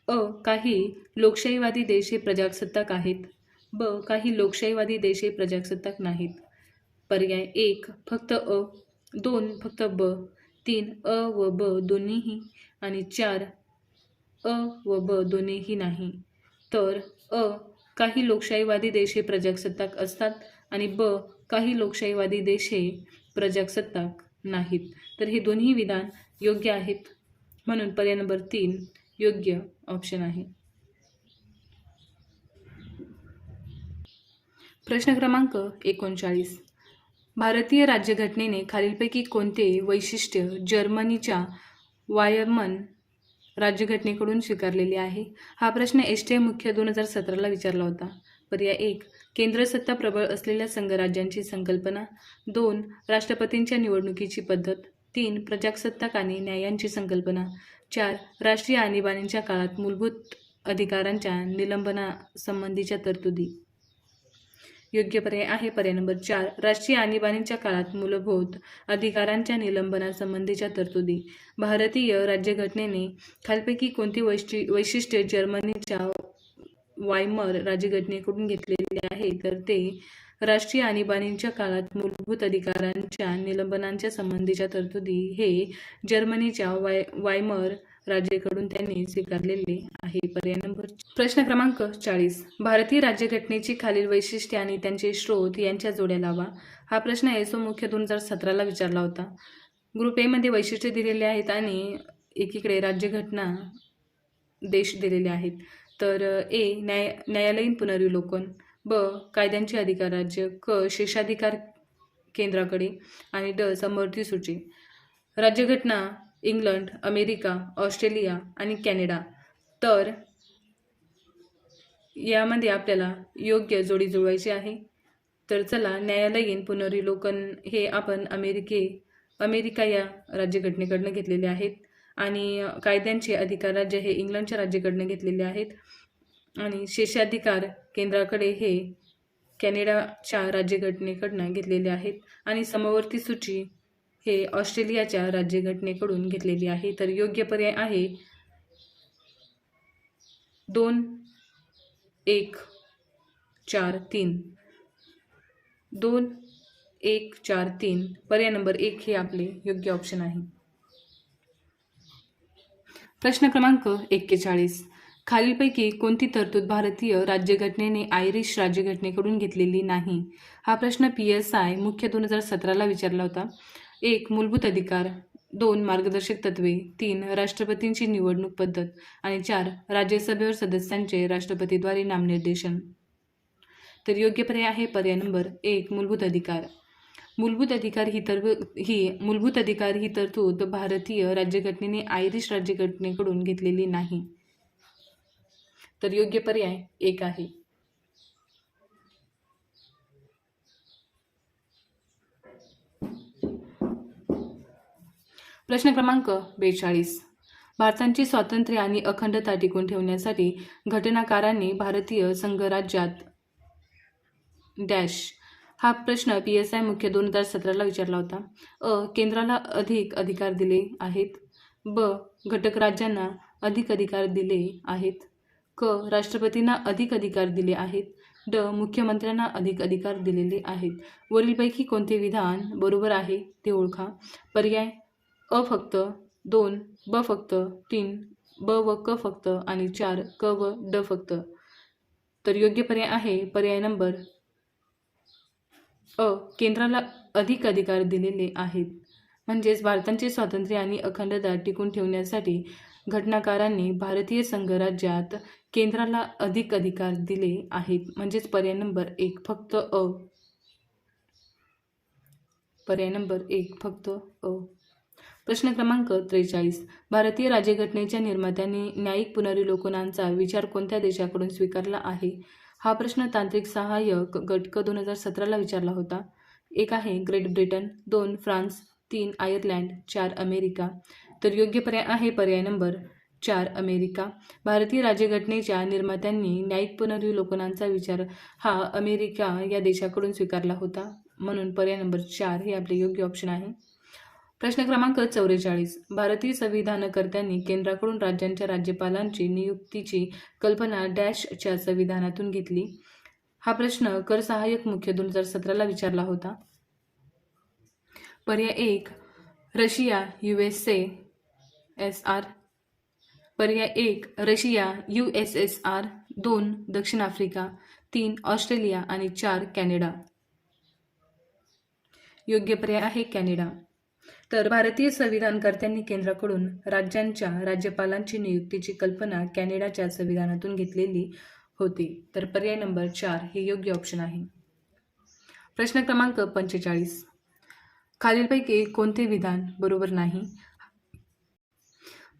अ काही लोकशाहीवादी देश हे प्रजासत्ताक आहेत. ब काही लोकशाहीवादी देश हे प्रजासत्ताक नाहीत. पर्याय 1 फक्त अ, 2 फक्त ब, 3 अ व ब दोन्हीही आणि 4 अ व ब दोन्हीही नाही. तर अ काही लोकशाहीवादी देश हे प्रजासत्ताक असतात आणि ब काही लोकशाहीवादी देश हे प्रजासत्ताक नाहीत. तर हे दोन्ही विधान योग्य आहेत, म्हणून पर्याय नंबर 3 योग्य ऑप्शन आहे. प्रश्न क्रमांक 39. भारतीय राज्यघटनेने खालीलपैकी कोणते वैशिष्ट्य जर्मनीच्या वायमन राज्यघटनेकडून स्वीकारलेले आहे? हा प्रश्न एसटीआय मुख्य 2017ला विचारला होता. पर्याय 1 केंद्रसत्ता प्रबळ असलेल्या संघराज्यांची संकल्पना, 2 राष्ट्रपतींच्या निवडणुकीची पद्धत, 3 प्रजासत्ताक आणि न्यायांची संकल्पना, 4 राष्ट्रीय आणीबाणीच्या काळात मूलभूत अधिकारांच्या निलंबनासंबंधीच्या तरतुदी. योग्य पर्याय आहे पर्याय नंबर 4 राष्ट्रीय आणीबाणीच्या काळात मूलभूत अधिकारांच्या निलंबनासंबंधीच्या तरतुदी. भारतीय राज्यघटनेने खालीलपैकी कोणती वैशिष्ट्ये जर्मनीच्या वायमर राज्यघटनेकडून घेतलेले आहे? तर ते राष्ट्रीय आणीबाणीच्या काळात मूलभूत अधिकारांच्या निलंबनाच्या संबंधीच्या तरतुदी हे जर्मनीच्या वायमर राज्याकडून त्यांनी स्वीकारलेले आहे. पर्याय नंबर. प्रश्न क्रमांक 40. भारतीय राज्यघटनेची खालील वैशिष्ट्ये आणि त्यांचे स्रोत यांच्या जोड्या लावा. हा प्रश्न एसओ मुख्य 2017ला विचारला होता. ग्रुप ए मध्ये वैशिष्ट्ये दिलेले आहेत आणि एकीकडे राज्यघटना देश दिलेले आहेत. तर ए न्यायालयीन पुनर्विलोकन, ब कायद्यांचे अधिकार राज्य, क शेषाधिकार केंद्राकडे आणि ड समवर्ती सूची. राज्यघटना इंग्लंड, अमेरिका, ऑस्ट्रेलिया आणि कॅनडा. तर यामध्ये आपल्याला योग्य जोडी जुळवायची आहे. तर चला, न्यायालयीन पुनर्विलोकन हे आपण अमेरिका या राज्यघटनेकडनं घेतलेले आहेत आणि कायद्यांचे अधिकार राज्य हे इंग्लंडच्या राज्याकडनं घेतलेले आहेत आणि शेषाधिकार केंद्राकडे हे कॅनडाच्या राज्यघटनेकडनं घेतलेले आहेत आणि समवर्ती सूची हे ऑस्ट्रेलियाच्या राज्यघटनेकडून घेतलेली आहे. तर योग्य पर्याय आहे 2 1 4 3. 2 1 4 3 पर्याय नंबर 1 हे आपले योग्य ऑप्शन आहे. प्रश्न क्रमांक 41. खालीलपैकी कोणती तरतूद भारतीय राज्यघटनेने आयरिश राज्यघटनेकडून घेतलेली नाही? हा प्रश्न PSI मुख्य 2017ला विचारला होता. 1 मूलभूत अधिकार, 2 मार्गदर्शक तत्वे, 3 राष्ट्रपतींची निवडणूक पद्धत आणि 4 राज्यसभेवर सदस्यांचे राष्ट्रपतीद्वारे नामनिर्देशन. तर योग्य पर्याय आहे पर्याय नंबर 1 मूलभूत अधिकार. मूलभूत अधिकार ही तरतूद भारतीय राज्यघटनेने आयरिश राज्यघटनेकडून घेतलेली नाही. तर योग्य पर्याय 1 आहे. प्रश्न क्रमांक 42. भारताची स्वातंत्र्य आणि अखंडता टिकून ठेवण्यासाठी घटनाकारांनी भारतीय संघराज्यात डॅश. हा प्रश्न PSI मुख्य 2017ला विचारला होता. केंद्राला अधिक अधिकार दिले आहेत, ब घटक राज्यांना अधिक अधिकार दिले आहेत, क राष्ट्रपतींना अधिक अधिकार दिले आहेत, ड मुख्यमंत्र्यांना अधिक अधिकार दिलेले आहेत. वरीलपैकी कोणते विधान बरोबर आहे ते ओळखा. पर्याय अ फक्त, 2 ब फक्त, 3 ब व क फक्त आणि 4 क व ड फक्त. तर योग्य पर्याय आहे पर्याय नंबर अ केंद्राला अधिक अधिकार दिलेले आहेत. म्हणजेच भारताचे स्वातंत्र्य आणि अखंडता टिकून ठेवण्यासाठी घटनाकारांनी भारतीय संघराज्यात केंद्राला अधिक अधिकार दिले आहेत. म्हणजेच पर्याय नंबर 1 फक्त अ. पर्याय नंबर 1 फक्त अ. प्रश्न क्रमांक 43. भारतीय राज्यघटनेच्या निर्मात्यांनी न्यायिक पुनर्विलोकनाचा विचार कोणत्या देशाकडून स्वीकारला आहे? हा प्रश्न तांत्रिक सहाय्यक गट क 2017ला विचारला होता. 1 आहे great Britain, 2 France, 3 Ireland, 4 America. तर योग्य पर्याय आहे पर्याय नंबर 4 अमेरिका. भारतीय राज्यघटनेच्या निर्मात्यांनी न्यायिक पुनर्विलोकनाचा विचार हा अमेरिका या देशाकडून स्वीकारला होता, म्हणून पर्याय नंबर 4 हे आपले योग्य ऑप्शन आहे. प्रश्न क्रमांक 44. भारतीय संविधानकर्त्यांनी केंद्राकडून राज्यांच्या राज्यपालांची नियुक्तीची कल्पना डॅशच्या संविधानातून घेतली. हा प्रश्न कर सहाय्यक मुख्य 2017ला विचारला होता. पर्याय 1 रशिया USSR, पर्याय 1 रशिया USSR, 2 दक्षिण आफ्रिका, 3 ऑस्ट्रेलिया आणि 4 कॅनडा. योग्य पर्याय आहे कॅनडा. तर भारतीय संविधानकर्त्यांनी केंद्राकडून राज्यांच्या राज्यपालांची नियुक्तीची कल्पना कॅनडाच्या संविधानातून घेतलेली होती. तर पर्याय नंबर 4 हे योग्य ऑप्शन आहे. प्रश्न क्रमांक 45. खालीलपैकी कोणते विधान बरोबर नाही?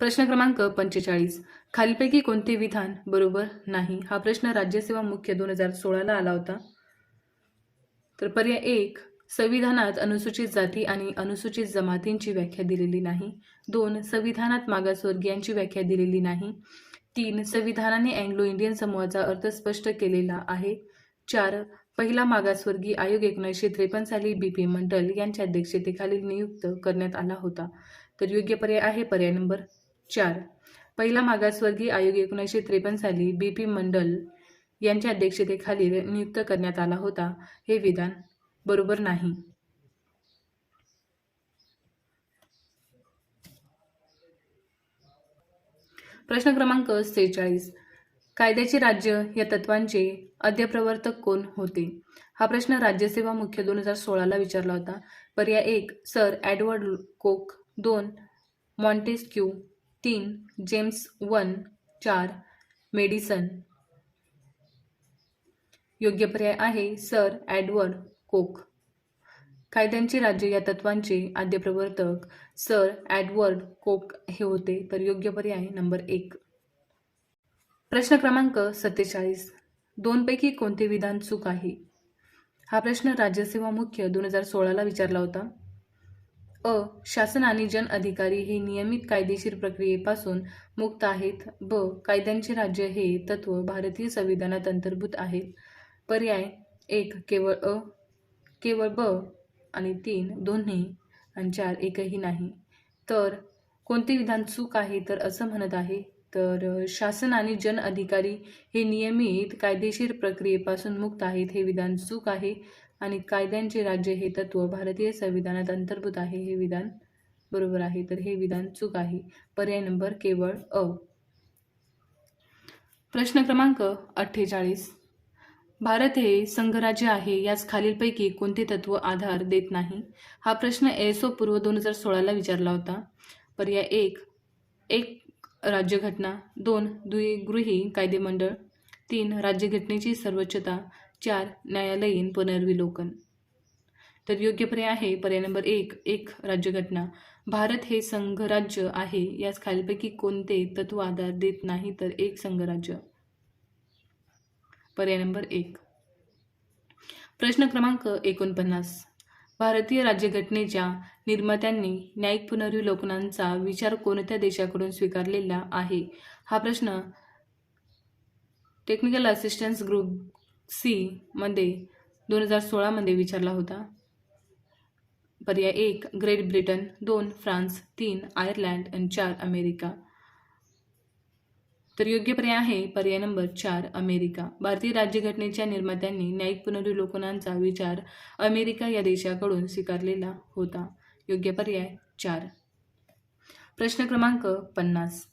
प्रश्न क्रमांक 45. खालीलपैकी कोणते विधान बरोबर नाही? हा प्रश्न राज्यसेवा मुख्य 2016ला आला होता. तर पर्याय 1 संविधानात अनुसूचित जाती आणि अनुसूचित जमातींची व्याख्या दिलेली नाही. 2 संविधानात मागासवर्गीयांची व्याख्या दिलेली नाही. 3 संविधानाने अँग्लो इंडियन समूहाचा अर्थ स्पष्ट केलेला आहे. 4 पहिला मागासवर्गीय आयोग 1953 साली BP मंडल यांच्या अध्यक्षतेखाली नियुक्त करण्यात आला होता. तर योग्य पर्याय आहे पर्याय नंबर 4. पहिला मागासवर्गीय आयोग 1953 साली BP मंडल यांच्या अध्यक्षतेखाली नियुक्त करण्यात आला होता. हे विधान बरोबर नाही. प्रश्न क्रमांक 46. कायद्याचे राज्य या तत्वांचे अध्यप्रवर्तक कोण होते? हा प्रश्न राज्यसेवा मुख्य 2016ला विचारला होता. पर्याय 1 सर एडवर्ड कोक, 2 मॉन्टेस्क्यू, 3 जेम्स 1, 4 मेडिसन. योग्य पर्याय आहे सर एडवर्ड कोक. कायद्यांचे राज्य या तत्वांचे आद्यप्रवर्तक सर एडवर्ड कोक हे होते. तर योग्य पर्याय नंबर 1. प्रश्न क्रमांक 47. 2 पैकी कोणते विधान चूक आहे? हा प्रश्न राज्यसेवा मुख्य 2016ला विचारला होता. अ शासन आणि जन अधिकारी हे नियमित कायदेशीर प्रक्रियेपासून मुक्त आहेत. ब कायद्यांचे राज्य हे तत्व भारतीय संविधानात अंतर्भूत आहेत. पर्याय 1 केवळ अ, केवळ ब आणि 3 दोन्ही आणि 4 एकही नाही. तर कोणते विधान चूक आहे? तर असं म्हणत आहे. तर शासन आणि जन अधिकारी हे नियमित कायदेशीर प्रक्रियेपासून मुक्त आहेत हे विधान चूक आहे. आणि कायद्यांचे राज्य हे तत्व भारतीय संविधानात अंतर्भूत आहे हे विधान बरोबर आहे. तर हे विधान चूक आहे. पर्याय नंबर केवळ अ. प्रश्न क्रमांक 48. भारत हे संघराज्य आहे यास खालीलपैकी कोणते तत्व आधार देत नाही? हा प्रश्न ASO पूर्व 2016ला विचारला होता. पर्याय 1 राज्यघटना, 2 द्विगृही कायदेमंडळ, 3 राज्यघटनेची सर्वोच्चता, 4 न्यायालयीन पुनर्विलोकन. तर योग्य पर्याय आहे पर्याय नंबर 1 राज्यघटना. भारत हे संघराज्य आहे यास खालीलपैकी कोणते तत्व आधार देत नाही? तर 1 संघराज्य. पर्याय नंबर 1. प्रश्न क्रमांक 49. भारतीय राज्यघटनेच्या निर्मात्यांनी न्यायिक पुनर्विलोकनाचा विचार कोणत्या देशाकडून स्वीकारलेला आहे? हा प्रश्न टेक्निकल असिस्टन्स ग्रुप C मध्ये 2016 मध्ये विचारला होता. पर्याय 1 ग्रेट ब्रिटन, 2 फ्रान्स, 3 आयर्लंड आणि 4 अमेरिका. तर योग्य पर्याय आहे पर्याय नंबर 4 अमेरिका. भारतीय राज्यघटनेच्या निर्मात्यांनी न्यायिक पुनर्विलोकनाचा विचार अमेरिका या देशाकडून स्वीकारलेला होता. योग्य पर्याय 4. प्रश्न क्रमांक 50.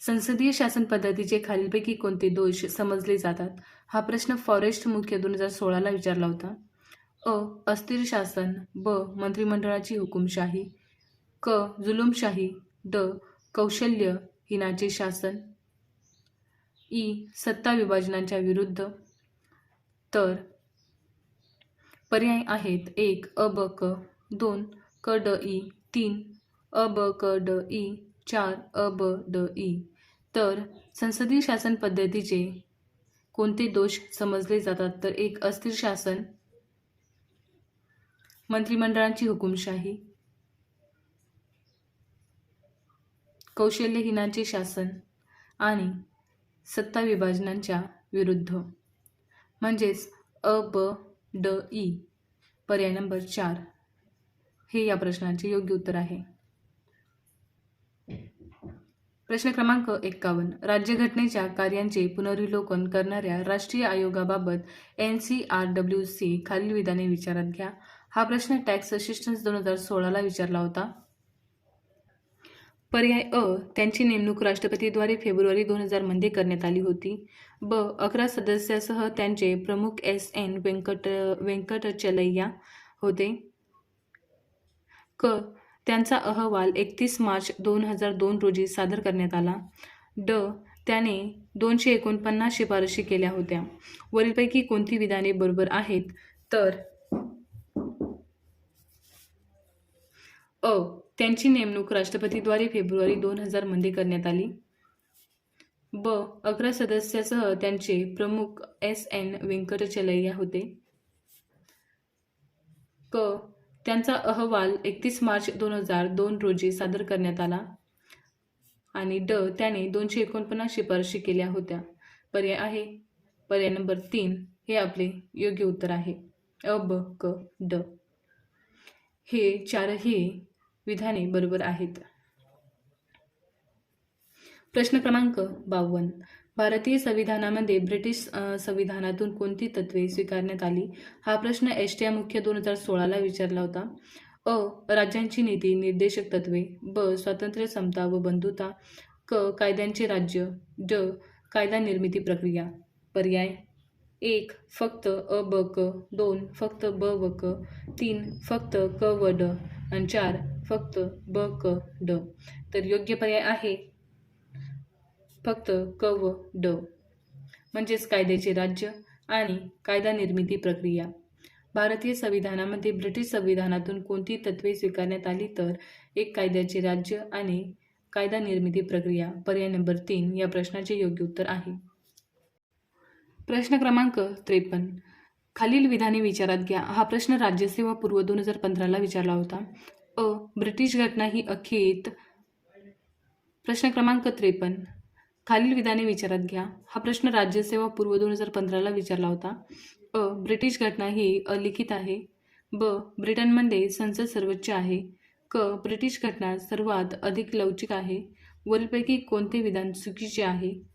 संसदीय शासन पद्धतीचे खालीलपैकी कोणते दोष समजले जातात? हा प्रश्न फॉरेस्ट मुख्य 2016ला विचारला होता. अ अस्थिर शासन, ब मंत्रिमंडळाची हुकुमशाही, क जुलूमशाही, ड कौशल्यहीनाचे शासन, ई सत्ता विभाजनाच्या विरुद्ध. तर पर्याय आहेत 1 अ ब क, 2 क ड ई, 3 अ ब क ड ई, 4 अ ब ड ई. तर संसदीय शासन पद्धतीचे कोणते दोष समजले जातात? तर 1 अस्थिर शासन, मंत्रिमंडळाची हुकुमशाही, कौशल्यहीनाचे शासन आणि सत्ता विभाजनांच्या विरुद्ध. म्हणजेच अ ब ड ई. पर्याय नंबर 4 हे या प्रश्नाचे योग्य उत्तर आहे. प्रश्न क्रमांक 51. राज्यघटनेच्या कार्यांचे पुनर्विलोकन करणाऱ्या राष्ट्रीय आयोगाबाबत NCRWC खालील विधाने विचारात घ्या. हा प्रश्न टॅक्स असिस्टन्स 2016ला विचारला होता. पर्याय अ, त्यांची नेमणूक राष्ट्रपतीद्वारे फेब्रुवारी 2000 मध्ये करण्यात आली होती. ब, 11 सदस्यासह त्यांचे प्रमुख एस.एन. वेंकटचलैया होते. क, त्यांचा अहवाल 31 मार्च 2002 रोजी सादर करण्यात आला. ड, त्याने 249 शिफारशी केल्या होत्या. वरीलपैकी कोणती विधाने बरोबर आहेत? तर अ, त्यांची नेमणूक राष्ट्रपतीद्वारे फेब्रुवारी 2000 मध्ये करण्यात आली. ब, 11 सदस्यासह त्यांचे प्रमुख एस.एन. वेंकटचलैया होते. क, त्यांचा अहवाल 31 मार्च 2002 रोजी सादर करण्यात आला. आणि ड, त्याने 249 शिफारशी केल्या होत्या. पर्याय आहे पर्याय नंबर 3 हे आपले योग्य उत्तर आहे. अ, ब, क, ड हे चारही विधाने बरोबर आहेत. प्रश्न क्रमांक 52. भारतीय संविधानामध्ये ब्रिटिश संविधानातून कोणती तत्त्वे स्वीकारण्यात आली? हा प्रश्न एसटीआय मुख्य 2016ला विचारला होता. अ, राज्यांची नीती निर्देशक तत्त्वे. ब, स्वातंत्र्य, समता व बंधुता. क, कायद्यांचे राज्य. ड, कायदा निर्मिती प्रक्रिया. पर्याय 1 फक्त अ, ब, क. 2 फक्त ब व क. 3 फक्त क व ड. आणि 4 फक्त ब, क, ड. तर योग्य पर्याय आहे फक्त क व ड, म्हणजेच कायद्याचे राज्य आणि कायदा निर्मिती प्रक्रिया. भारतीय संविधानामध्ये ब्रिटिश संविधानातून कोणती तत्त्वे स्वीकारण्यात आली? तर 1 कायद्याचे राज्य आणि कायदा निर्मिती प्रक्रिया. पर्याय नंबर 3 या प्रश्नाचे योग्य उत्तर आहे. प्रश्न क्रमांक 53. खालील विधाने विचारात घ्या. हा प्रश्न राज्यसेवा पूर्व 2015ला विचारला होता. अ, ब्रिटिश घटना ही अखेत. प्रश्न क्रमांक 53. खालील विधाने विचारात घ्या. हा प्रश्न राज्यसेवा पूर्व 2015ला विचारला होता. अ, ब्रिटिश घटना ही अलिखित आहे. ब, ब्रिटनमध्ये संसद सर्वोच्च आहे. क, ब्रिटिश घटना सर्वात अधिक लवचिक आहे. वरीलपैकी कोणते विधान चुकीचे आहे?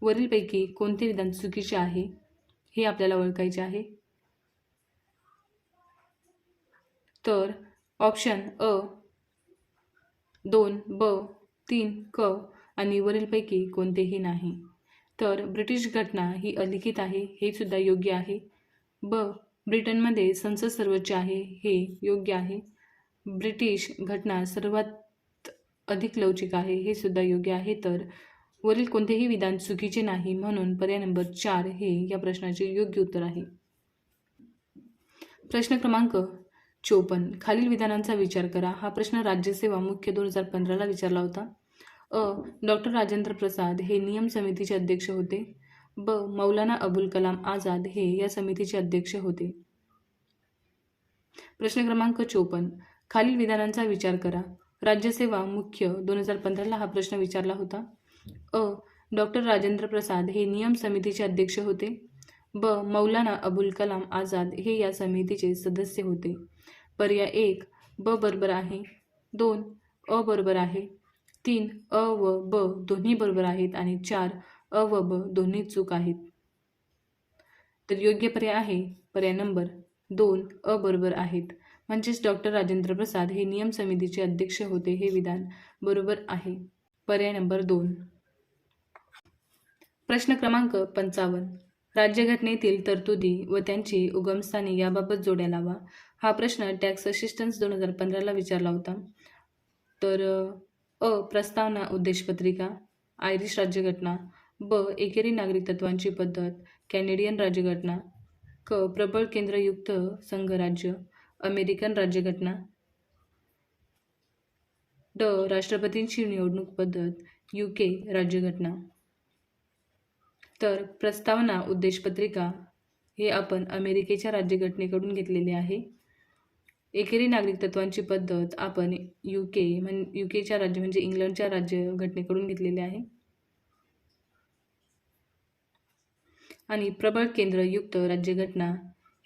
वरीलपैकी कोणते विधान चुकीचे आहे हे आपल्याला ओळखायचे आहे. तर ऑप्शन अ 2, ब 3, क आणि वरीलपैकी कोणतेही नाही. तर ब्रिटिश घटना ही अलिखित आहे हे सुद्धा योग्य आहे. ब, ब्रिटनमध्ये संसद सर्वोच्च आहे हे योग्य आहे. ब्रिटिश घटना सर्वात अधिक लवचिक आहे हे सुद्धा योग्य आहे. तर वरील कोणतेही विधान चुकीचे नाही, म्हणून पर्याय नंबर 4 हे या प्रश्नाचे योग्य उत्तर आहे. प्रश्न क्रमांक 54. खालील विधानांचा विचार करा. हा प्रश्न राज्यसेवा मुख्य 2015ला विचारला होता. अ, डॉक्टर राजेंद्र प्रसाद हे नियम समितीचे अध्यक्ष होते. ब, मौलाना अबुल कलाम आझाद हे या समितीचे अध्यक्ष होते. प्रश्न क्रमांक 54. खालील विधानांचा विचार करा. राज्यसेवा मुख्य 2015ला हा प्रश्न विचारला होता. अ, डॉक्टर राजेंद्र प्रसाद हे नियम समितीचे अध्यक्ष होते. ब, मौलाना अबुल कलाम आझाद हे या समितीचे सदस्य होते. पर्याय 1 ब बरोबर आहे. 2 अ बरोबर आहे. 3 अ व ब दोन्ही बरोबर आहेत आणि 4 अ व ब दोन्ही चूक आहेत. तर योग्य पर्याय आहे पर्याय नंबर 2 अ बरोबर आहेत. म्हणजेच डॉक्टर राजेंद्र प्रसाद हे नियम समितीचे अध्यक्ष होते हे विधान बरोबर आहे. पर्याय नंबर 2. प्रश्न क्रमांक 55. राज्यघटनेतील तरतुदी व त्यांची उगमस्थाने याबाबत जोड्या लावा. हा प्रश्न टॅक्स असिस्टन्स 2015ला विचारला होता. तर अ, प्रस्तावना उद्देशपत्रिका, आयरिश राज्यघटना. ब, एकेरी नागरिक तत्त्वांची पद्धत, कॅनेडियन राज्यघटना. क, प्रबळ केंद्रयुक्त संघराज्य, अमेरिकन राज्यघटना. ड, राष्ट्रपतींची निवडणूक पद्धत, UK राज्यघटना. तर प्रस्तावना उद्देशपत्रिका हे आपण अमेरिकेच्या राज्यघटनेकडून घेतलेले आहे. एकेरी नागरिक तत्त्वांची पद्धत आपण युकेच्या राज्य म्हणजे इंग्लंडच्या राज्यघटनेकडून घेतलेले आहे. आणि प्रबळ केंद्रयुक्त राज्यघटना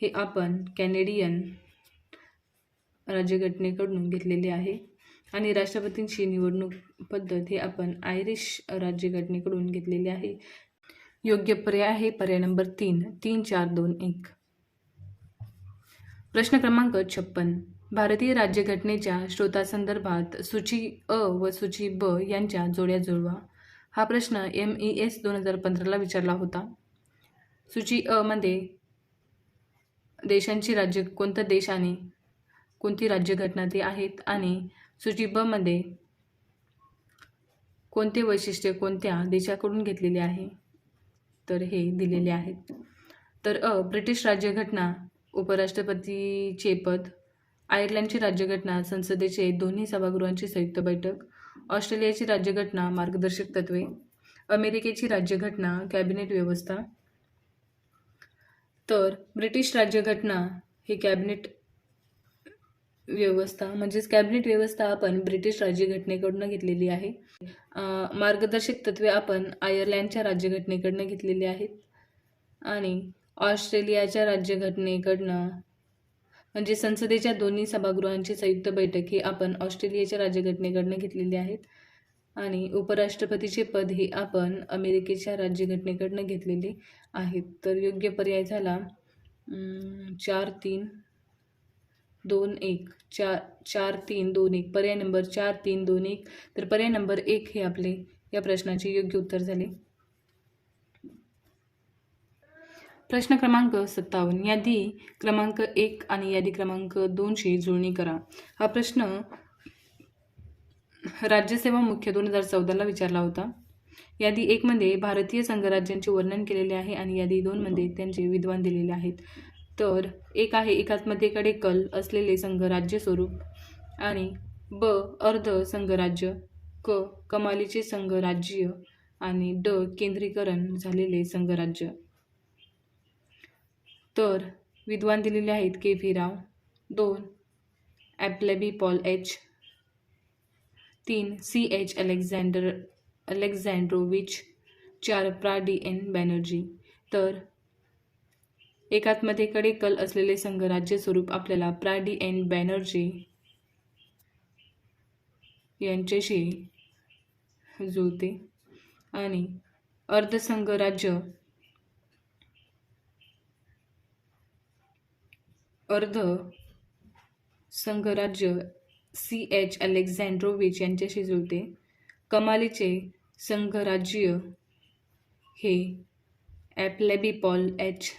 हे आपण कॅनेडियन राज्यघटनेकडून घेतलेले आहे. आणि राष्ट्रपतींची निवडणूक पद्धत हे आपण आयरिश राज्यघटनेकडून घेतलेले आहे. योग्य पर्याय आहे पर्याय नंबर 3 3 4 2 1. प्रश्न क्रमांक 56. भारतीय राज्यघटनेच्या स्रोतासंदर्भात सूची अ व सूची ब यांच्या जोड्या जुळवा. हा प्रश्न MES 2015ला विचारला होता. सूची अ मध्ये देशांची राज्य कोणता देश आणि कोणती राज्यघटना ते आहेत आणि सूची ब मध्ये कोणते वैशिष्ट्य कोणत्या देशाकडून घेतलेले आहे, तर हे दिलेले आहेत. तर ब्रिटिश राज्यघटना उपराष्ट्रपतीचे पद, आयर्लंडची राज्यघटना संसदेचे दोन्ही सभागृहांची संयुक्त बैठक, ऑस्ट्रेलियाची राज्यघटना मार्गदर्शक तत्वे, अमेरिकेची राज्यघटना कॅबिनेट व्यवस्था. तर ब्रिटिश राज्यघटना ही कॅबिनेट व्यवस्था म्हणजेच कॅबिनेट व्यवस्था आपण ब्रिटिश राज्यघटनेकडून घेतलेली आहे. मार्गदर्शक तत्वे आपण आयर्लंडच्या राज्यघटनेकडून घेतलेली आहेत आणि ऑस्ट्रेलियाच्या राज्यघटनेकडनं म्हणजे संसदेच्या दोन्ही सभागृहांची संयुक्त बैठक ही आपण ऑस्ट्रेलियाच्या राज्यघटनेकडनं घेतलेली आहेत आणि उपराष्ट्रपतीचे पद हे आपण अमेरिकेच्या राज्यघटनेकडनं घेतलेले आहेत. तर योग्य पर्याय झाला 4-3-2-1 4-3-2-1 पर्याय नंबर 4-3-2-1. तर पर्याय नंबर 1 हे आपले या प्रश्नाचे योग्य उत्तर झाले. प्रश्न क्रमांक 57. यादी क्रमांक 1 आणि यादी क्रमांक 2शी जुळणी करा. हा प्रश्न राज्यसेवा मुख्य 2014ला विचारला होता. यादी 1 मध्ये भारतीय संघराज्यांचे वर्णन केलेले आहे आणि यादी 2 मध्ये त्यांचे विद्वान दिलेले आहेत. तर एक आहे एकात्मतेकडे कल असलेले संघराज्य स्वरूप आणि ब अर्ध संघराज्य, क कमालीचे संघराज्य आणि ड केंद्रीकरण झालेले संघराज्य. तर विद्वान दिलेले आहेत KV राव, 2 ॲप्लेबी पॉल एच, 3 CH अलेक्झांड्रोविच, 4 प्रा DN बॅनर्जी. तर एकात्मतेकडे कल असलेले संघराज्य स्वरूप आपल्याला प्रा DN बॅनर्जी यांच्याशी जुळते आणि अर्ध संघराज्य CH अलेक्झांड्रोविच यांच्याशी जुळते. कमालीचे संघराज्य हे ॲप्लेबी पॉल एच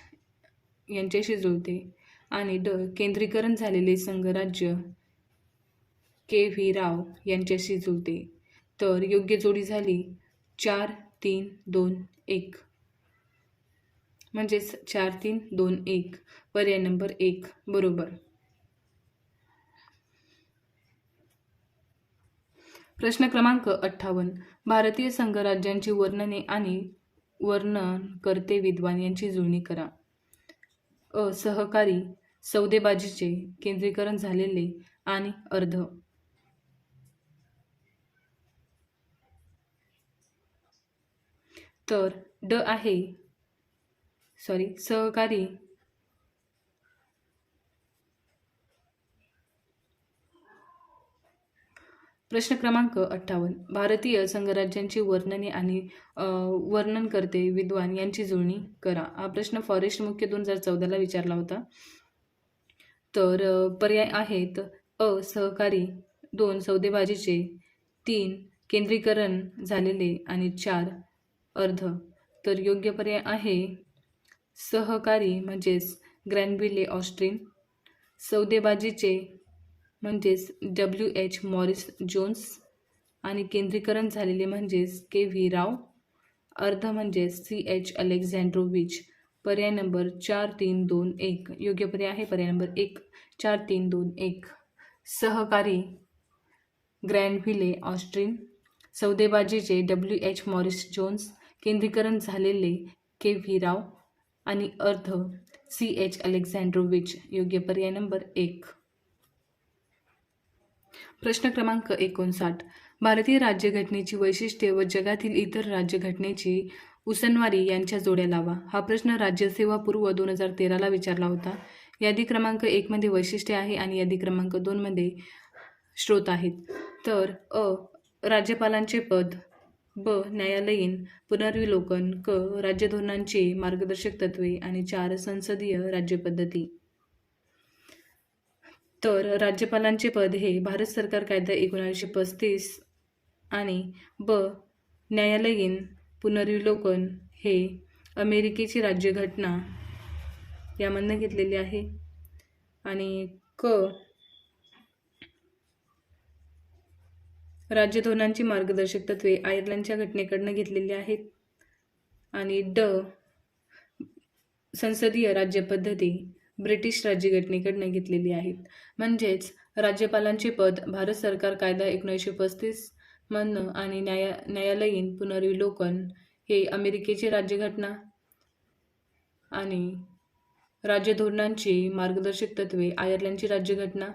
यांच्याशी जुळते आणि ड केंद्रीकरण झालेले संघराज्य KV राव यांच्याशी जुळते. तर योग्य जोडी झाली 4-3-2-1 म्हणजेच 4-3-2-1 पर्याय नंबर 1 बरोबर. प्रश्न क्रमांक 58. भारतीय संघराज्यांची वर्णने आणि वर्णनकर्ते विद्वान यांची जुळणी करा. सहकारी, सौदेबाजीचे, केंद्रीकरण झालेले आणि अर्ध. तर ड आहे सहकारी, प्रश्न क्रमांक 58. भारतीय संघराज्यांची वर्णने आणि वर्णनकर्ते विद्वान यांची जुळणी करा. हा प्रश्न फॉरेस्ट मुख्य 2014ला विचारला होता. तर पर्याय आहेत सहकारी, 2 सौदेबाजीचे, 3 केंद्रीकरण झालेले आणि 4 अर्ध. तर योग्य पर्याय आहे सहकारी म्हणजेच ग्रॅनव्हिले ऑस्ट्रिन, सौदेबाजीचे म्हणजेच WH मॉरिस जोन्स आणि केंद्रीकरण झालेले म्हणजेच KV राव, अर्ध म्हणजेच CH अलेक्झांड्रोविच. पर्याय नंबर 4-3-2-1 योग्य पर्याय आहे पर्याय नंबर 1 4-3-2-1. सहकारी ग्रॅनव्हिले ऑस्ट्रिन, सौदेबाजीचे WH मॉरिस जोन्स, केंद्रीकरण झालेले KV राव आणि अर्ध CH अलेक्झांड्रोविच. योग्य पर्याय नंबर 1. प्रश्न क्रमांक 59. भारतीय राज्यघटनेची वैशिष्ट्ये व जगातील इतर राज्यघटनेची उसनवारी यांच्या जोड्या लावा. हा प्रश्न राज्यसेवा पूर्व 2013ला विचारला होता. यादी क्रमांक 1 मध्ये वैशिष्ट्ये आहे आणि यादी क्रमांक 2 मध्ये स्रोत आहेत. तर राज्यपालांचे पद, ब न्यायालयीन पुनर्विलोकन, क राज्यधोरणांची मार्गदर्शक तत्वे आणि 4 संसदीय राज्यपद्धती. तर राज्यपालांचे पद हे भारत सरकार कायदा 1935 आणि ब न्यायालयीन पुनर्विलोकन हे अमेरिकेची राज्यघटना यामधनं घेतलेली आहे. आणि क राज्य धोरणांची मार्गदर्शक तत्वे आयर्लंडच्या घटनेकडनं घेतलेली आहेत. आणि ड संसदीय राज्यपद्धती ब्रिटिश राज्यघटनेकडनं घेतलेली आहेत. म्हणजेच राज्यपालांचे पद भारत सरकार कायदा 1935 मधनं आणि न्यायालयीन पुनर्विलोकन हे अमेरिकेची राज्यघटना आणि राज्य धोरणांची मार्गदर्शक तत्वे आयर्लंडची राज्यघटना,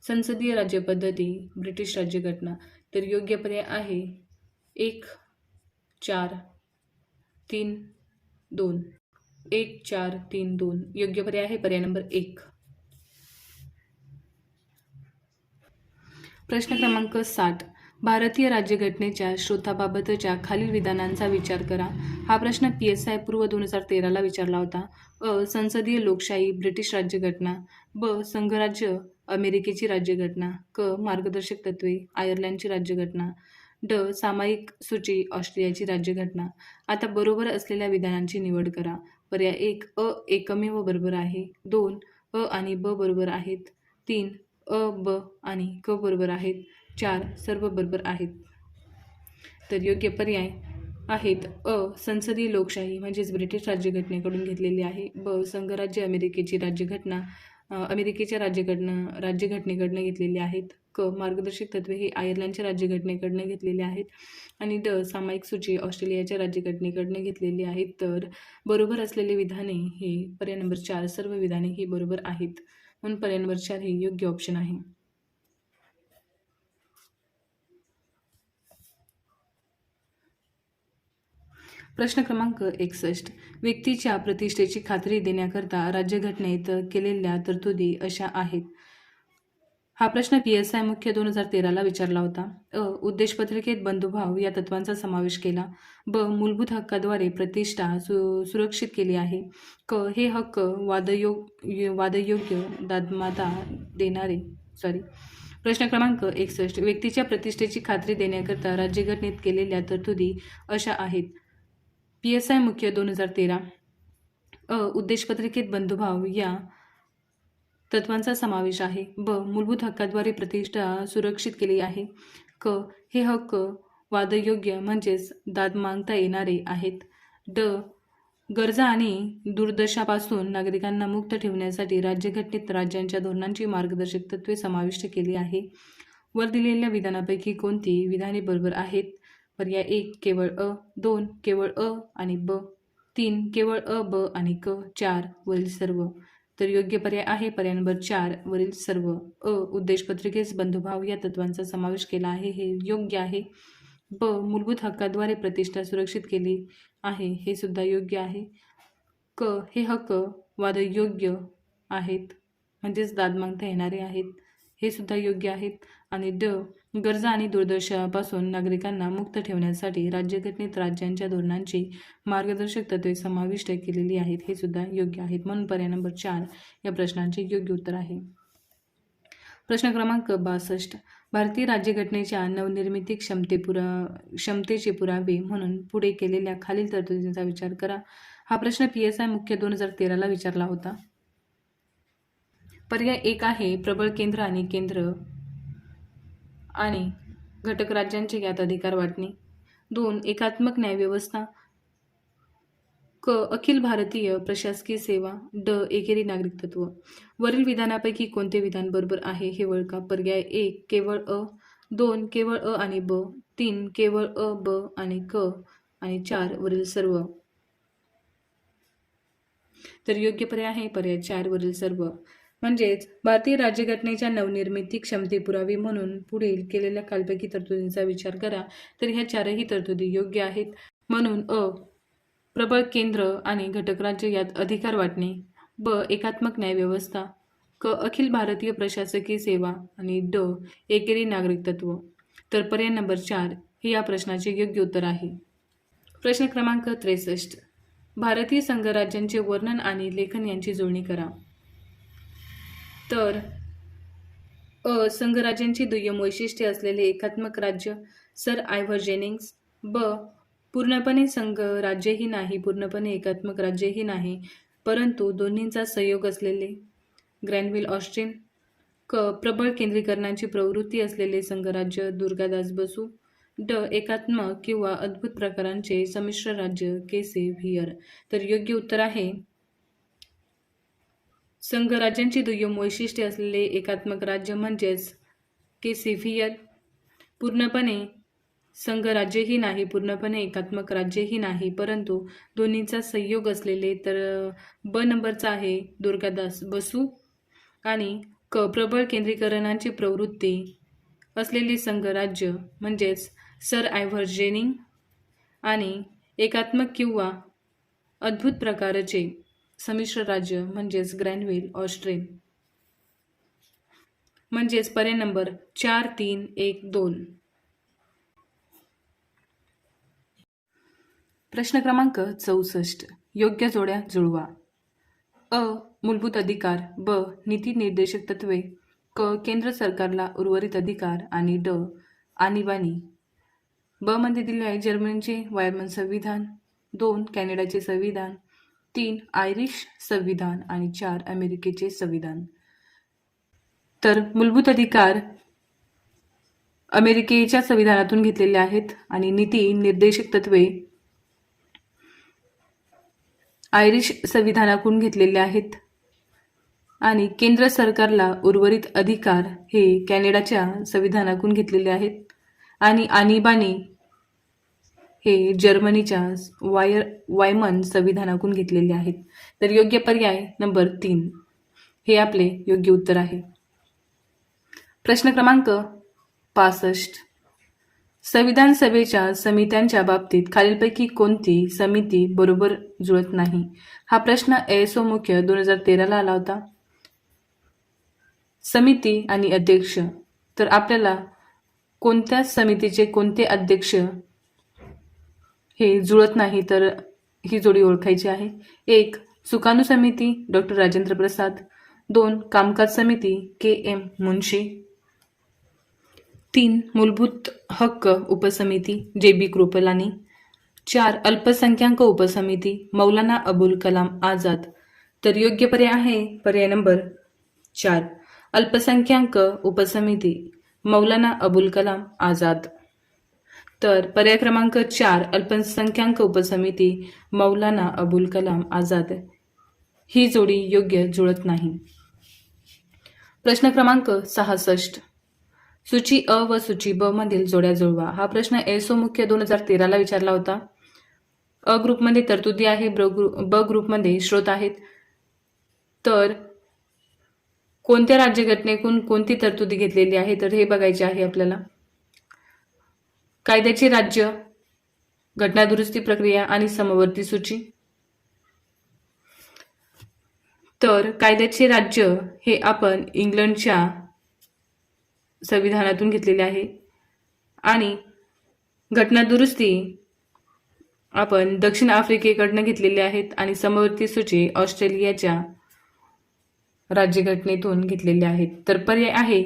संसदीय राज्यपद्धती ब्रिटिश राज्यघटना. तर योग्य पर्याय आहे 1, 4, 3, 2. 1, 4, 3, 2 योग्य पर्याय आहे पर्याय नंबर 1. प्रश्न क्रमांक 60. भारतीय राज्यघटनेच्या स्रोताबाबतच्या खालील विधानांचा विचार करा. हा प्रश्न PSI पूर्व 2013ला विचारला होता. अ. संसदीय लोकशाही ब्रिटिश राज्यघटना. ब. संघराज्य अमेरिकेची राज्यघटना. क. मार्गदर्शक तत्वे आयर्लंडची राज्यघटना. ड. सामायिक सूची ऑस्ट्रेलियाची राज्यघटना. आता बरोबर असलेल्या विधानांची निवड करा. पर्याय 1. अ. एकमेव बरोबर आहे. 2. अ आणि ब बरोबर आहेत. 3. अ, ब आणि क बरोबर आहेत. 4. सर्व बरोबर आहेत. तर योग्य पर्याय आहेत अ. संसदीय लोकशाही म्हणजेच ब्रिटिश राज्यघटनेकडून घेतलेली आहे. ब. संघराज्य अमेरिकेची राज्यघटना अमेरिकेच्या राज्यघटनेकडनं घेतलेली आहेत. क. मार्गदर्शक तत्वे हे आयर्लंडच्या राज्यघटनेकडनं घेतलेले आहेत. आणि ड. सामायिक सूची ऑस्ट्रेलियाच्या राज्यघटनेकडनं घेतलेली आहेत. तर बरोबर असलेले विधाने हे पर्याय नंबर 4 सर्व विधाने ही बरोबर आहेत. म्हणून पर्याय नंबर 4 हे योग्य ऑप्शन आहे. प्रश्न क्रमांक 61. व्यक्तीच्या प्रतिष्ठेची खात्री देण्याकरता राज्यघटनेत केलेल्या तरतुदी अशा आहेत. हा प्रश्न PSI मुख्य 2013ला विचारला होता. अ. उद्देशपत्रिकेत बंधुभाव या तत्वांचा समावेश केला. ब. मूलभूत हक्काद्वारे प्रतिष्ठा सुरक्षित केली आहे. क. हे हक्क वादयोग्य दादमाता देणारे प्रश्न क्रमांक 61. व्यक्तीच्या प्रतिष्ठेची खात्री देण्याकरता राज्यघटनेत केलेल्या तरतुदी अशा आहेत. PSI मुख्य 2013. अ. उद्देशपत्रिकेत बंधुभाव या तत्वांचा समावेश आहे. ब. मूलभूत हक्काद्वारे प्रतिष्ठा सुरक्षित केली आहे. क. हे हक्क वादयोग्य म्हणजेच दाद मागता येणारे आहेत. ड. गरजा आणि दुर्दशापासून नागरिकांना मुक्त ठेवण्यासाठी राज्यघटनेत राज्यांच्या धोरणांची मार्गदर्शक तत्वे समाविष्ट केली आहे. वर दिलेल्या विधानापैकी कोणती विधाने बरोबर आहेत? पर्याय 1. केवळ अ. 2. केवळ अ आणि ब. 3. केवळ अ, ब आणि क. 4. वरील सर्व. तर योग्य पर्याय आहे पर्याय नंबर 4 वरील सर्व. अ. उद्देशपत्रिकेस बंधुभाव या तत्वांचा समावेश केला आहे हे योग्य आहे. ब. मूलभूत हक्काद्वारे प्रतिष्ठा सुरक्षित केली आहे हे सुद्धा योग्य आहे. क. हे हक्क वादयोग्य आहेत म्हणजेच दाद मागता येणारे आहेत हे सुद्धा योग्य आहेत. आणि ड. गरजा आणि दुर्दशापासून नागरिकांना मुक्त ठेवण्यासाठी राज्यघटनेत राज्यांच्या धोरणांची मार्गदर्शक तत्वे समाविष्ट केलेली आहेत हे सुद्धा योग्य आहेत. म्हणून पर्याय नंबर 4 या प्रश्नांचे योग्य उत्तर आहे. प्रश्न क्रमांक 62. भारतीय राज्यघटनेच्या नवनिर्मिती क्षमतेचे पुरावे म्हणून पुढे केलेल्या खालील तरतुदींचा विचार करा. हा प्रश्न PSI मुख्य 2013ला विचारला होता. पर्याय 1 आहे प्रबळ केंद्र आणि केंद्र आणि घटक राज्यांचे यात अधिकार वाटणे. 2. एकात्मक न्यायव्यवस्था. क. अखिल भारतीय प्रशासकीय सेवा. ड. एकेरी नागरिकत्व. वरील विधानापैकी कोणते विधान बरोबर आहे हे ओळखा. पर्याय 1 केवळ अ. 2. केवळ अ आणि ब. 3. केवळ अ, ब आणि क. आणि 4. वरील सर्व. तर योग्य पर्याय आहे पर्याय 4 वरील सर्व. म्हणजेच भारतीय राज्यघटनेच्या नवनिर्मिती क्षमते पुरावी म्हणून पुढील केलेल्या खालीलपैकी तरतुदींचा विचार करा. तर ह्या 4ही तरतुदी योग्य आहेत. म्हणून अ. प्रबळ केंद्र आणि घटक राज्य यात अधिकार वाटणे. ब. एकात्मक न्यायव्यवस्था. क. अखिल भारतीय प्रशासकीय सेवा आणि ड. एकेरी नागरिकत्व. तर पर्याय नंबर 4 हे या प्रश्नाचे योग्य उत्तर आहे. प्रश्न क्रमांक 63. भारतीय संघराज्यांचे वर्णन आणि लेखन यांची जुळणी करा. तर संघराज्यांची दुय्यम वैशिष्ट्ये असलेले एकात्मक राज्य सर आयव्हर जेनिंग्स. ब. पूर्णपणे संघराज्यही नाही, पूर्णपणे एकात्मक राज्यही नाही, परंतु दोन्हींचा संयोग असलेले ग्रॅनव्हिल ऑस्ट्रिन. क. प्रबळ केंद्रीकरणाची प्रवृत्ती असलेले संघराज्य दुर्गादास बसू. ड. एकात्मक किंवा अद्भुत प्रकारांचे संमिश्र राज्य केसे व्हियर. तर योग्य उत्तर आहे संघराज्यांची दुय्यम वैशिष्ट्ये असलेले एकात्मक राज्य म्हणजेच केसे व्हियर. पूर्णपणे संघराज्यही नाही, पूर्णपणे एकात्मक राज्यही नाही, परंतु दोन्हींचा संयोग असलेले. तर ब नंबरचा आहे दुर्गादास बसू. आणि क. प्रबळ केंद्रीकरणाची प्रवृत्ती असलेले संघराज्य म्हणजेच सर आयव्हर जेनिंग. आणि एकात्मक किंवा अद्भुत प्रकारचे संमिश्र राज्य म्हणजेच ग्रॅनव्हिल ऑस्ट्रिन. म्हणजेच पर्याय नंबर 4, 3, 1, 2. प्रश्न क्रमांक 64. योग्य जोड्या जुळवा. अ. मूलभूत अधिकार. ब. नीती निर्देशक तत्वे. क. केंद्र सरकारला उर्वरित अधिकार. आणि ड. आणीबाणी. ब मध्ये दिले आहे जर्मनीचे वायरमन संविधान. 2. कॅनडाचे संविधान. 3. आयरिश संविधान. आणि 4. अमेरिकेचे संविधान. तर मूलभूत अधिकार अमेरिकेच्या संविधानातून घेतलेले आहेत आणि नीती निर्देशक तत्वे आयरिश संविधानाकडून घेतलेले आहेत आणि केंद्र सरकारला उर्वरित अधिकार हे कॅनडाच्या संविधानाकडून घेतलेले आहेत आणि आणीबाणी हे जर्मनीच्या वायमन संविधानाकडून घेतलेले आहेत. तर योग्य पर्याय नंबर 3 हे आपले योग्य उत्तर आहे. प्रश्न क्रमांक 65. संविधान सभेच्या समित्यांच्या बाबतीत खालीलपैकी कोणती समिती बरोबर जुळत नाही? हा प्रश्न ASO मुख्य 2013 आला होता. समिती आणि अध्यक्ष. तर आपल्याला कोणत्या समितीचे कोणते अध्यक्ष हे जुळत नाही, तर ही जोडी ओळखायची आहे. 1. सुकाणू समिती डॉक्टर राजेंद्र प्रसाद. 2. कामकाज समिती KM मुन्शी. 3. मूलभूत हक्क उपसमिती JB कृपलानी. 4. अल्पसंख्याक उपसमिती मौलाना अबुल कलाम आझाद. तर योग्य पर्याय आहे पर्याय नंबर 4 अल्पसंख्याक उपसमिती मौलाना अबुल कलाम आझाद. तर पर्याय क्रमांक 4 अल्पसंख्याक उपसमिती मौलाना अबुल कलाम आझाद ही जोडी योग्य जुळत नाही. प्रश्न क्रमांक 66. सूची अ व सूची ब मधील जोड्या जुळवा. हा प्रश्न ASO मुख्य 2013 विचारला होता. अ ग्रुपमध्ये तरतुदी आहे, ब ग्रुपमध्ये स्रोत आहेत. तर कोणत्या राज्यघटनेतून कोणती तरतुदी घेतलेली आहे तर हे बघायचे आहे आपल्याला. कायद्याचे राज्य, घटनादुरुस्ती प्रक्रिया आणि समवर्ती सूची. तर कायद्याचे राज्य हे आपण इंग्लंडच्या संविधानातून घेतलेले आहे आणि घटनादुरुस्ती आपण दक्षिण आफ्रिकेकडनं घेतलेली आहेत आणि समवर्ती सूची ऑस्ट्रेलियाच्या राज्यघटनेतून घेतलेले आहेत. तर पर्याय आहे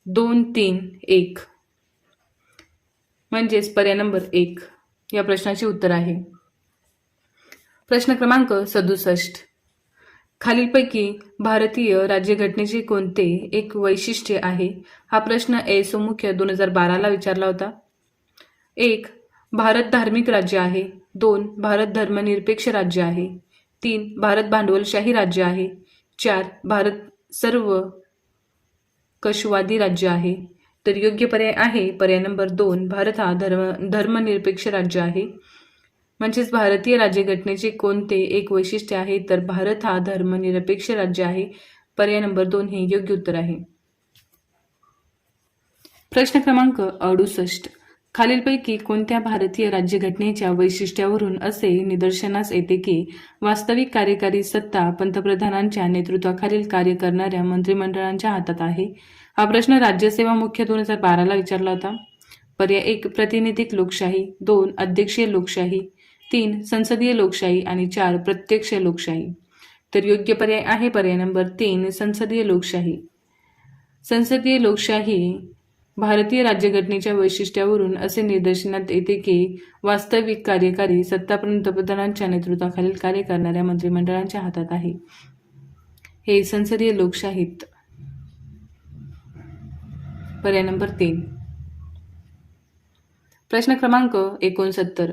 2, 3, 1 म्हणजेच पर्याय नंबर 1 या प्रश्नाचे उत्तर आहे. प्रश्न क्रमांक 67. खालीलपैकी भारतीय राज्यघटनेचे कोणते एक वैशिष्ट्य आहे? हा प्रश्न ASO मुख्य 2012 विचारला होता. 1. भारत धार्मिक राज्य आहे. 2. भारत धर्मनिरपेक्ष राज्य आहे. 3. भारत भांडवलशाही राज्य आहे. 4. भारत सर्व कशवादी राज्य आहे. तर योग्य पर्याय आहे पर्याय नंबर 2 भारत हा धर्मनिरपेक्ष राज्य आहे. म्हणजेच भारतीय राज्यघटनेचे कोणते एक वैशिष्ट्य आहे तर भारत हा धर्मनिरपेक्ष राज्य आहे. पर्याय नंबर 2 हे योग्य उत्तर आहे. प्रश्न क्रमांक 68. खालीलपैकी कोणत्या भारतीय राज्यघटनेच्या वैशिष्ट्यावरून असे निदर्शनास येते की वास्तविक कार्यकारी सत्ता पंतप्रधानांच्या नेतृत्वाखालील कार्य करणाऱ्या मंत्रिमंडळांच्या हातात आहे? हा प्रश्न राज्यसेवा मुख्य 2012 विचारला होता. पर्याय 1 प्रातिनिधिक लोकशाही. 2 अध्यक्षीय लोकशाही. 3 संसदीय लोकशाही. आणि 4 प्रत्यक्ष लोकशाही. तर योग्य पर्याय आहे पर्याय नंबर 3 संसदीय लोकशाही. संसदीय लोकशाही भारतीय राज्यघटनेच्या वैशिष्ट्यावरून असे निदर्शनात येते की वास्तविक कार्यकारी सत्ता पंतप्रधानांच्या नेतृत्वाखालील कार्य करणाऱ्या मंत्रिमंडळांच्या हातात आहे. हे संसदीय लोकशाहीत पर्याय नंबर 3. प्रश्न क्रमांक 69.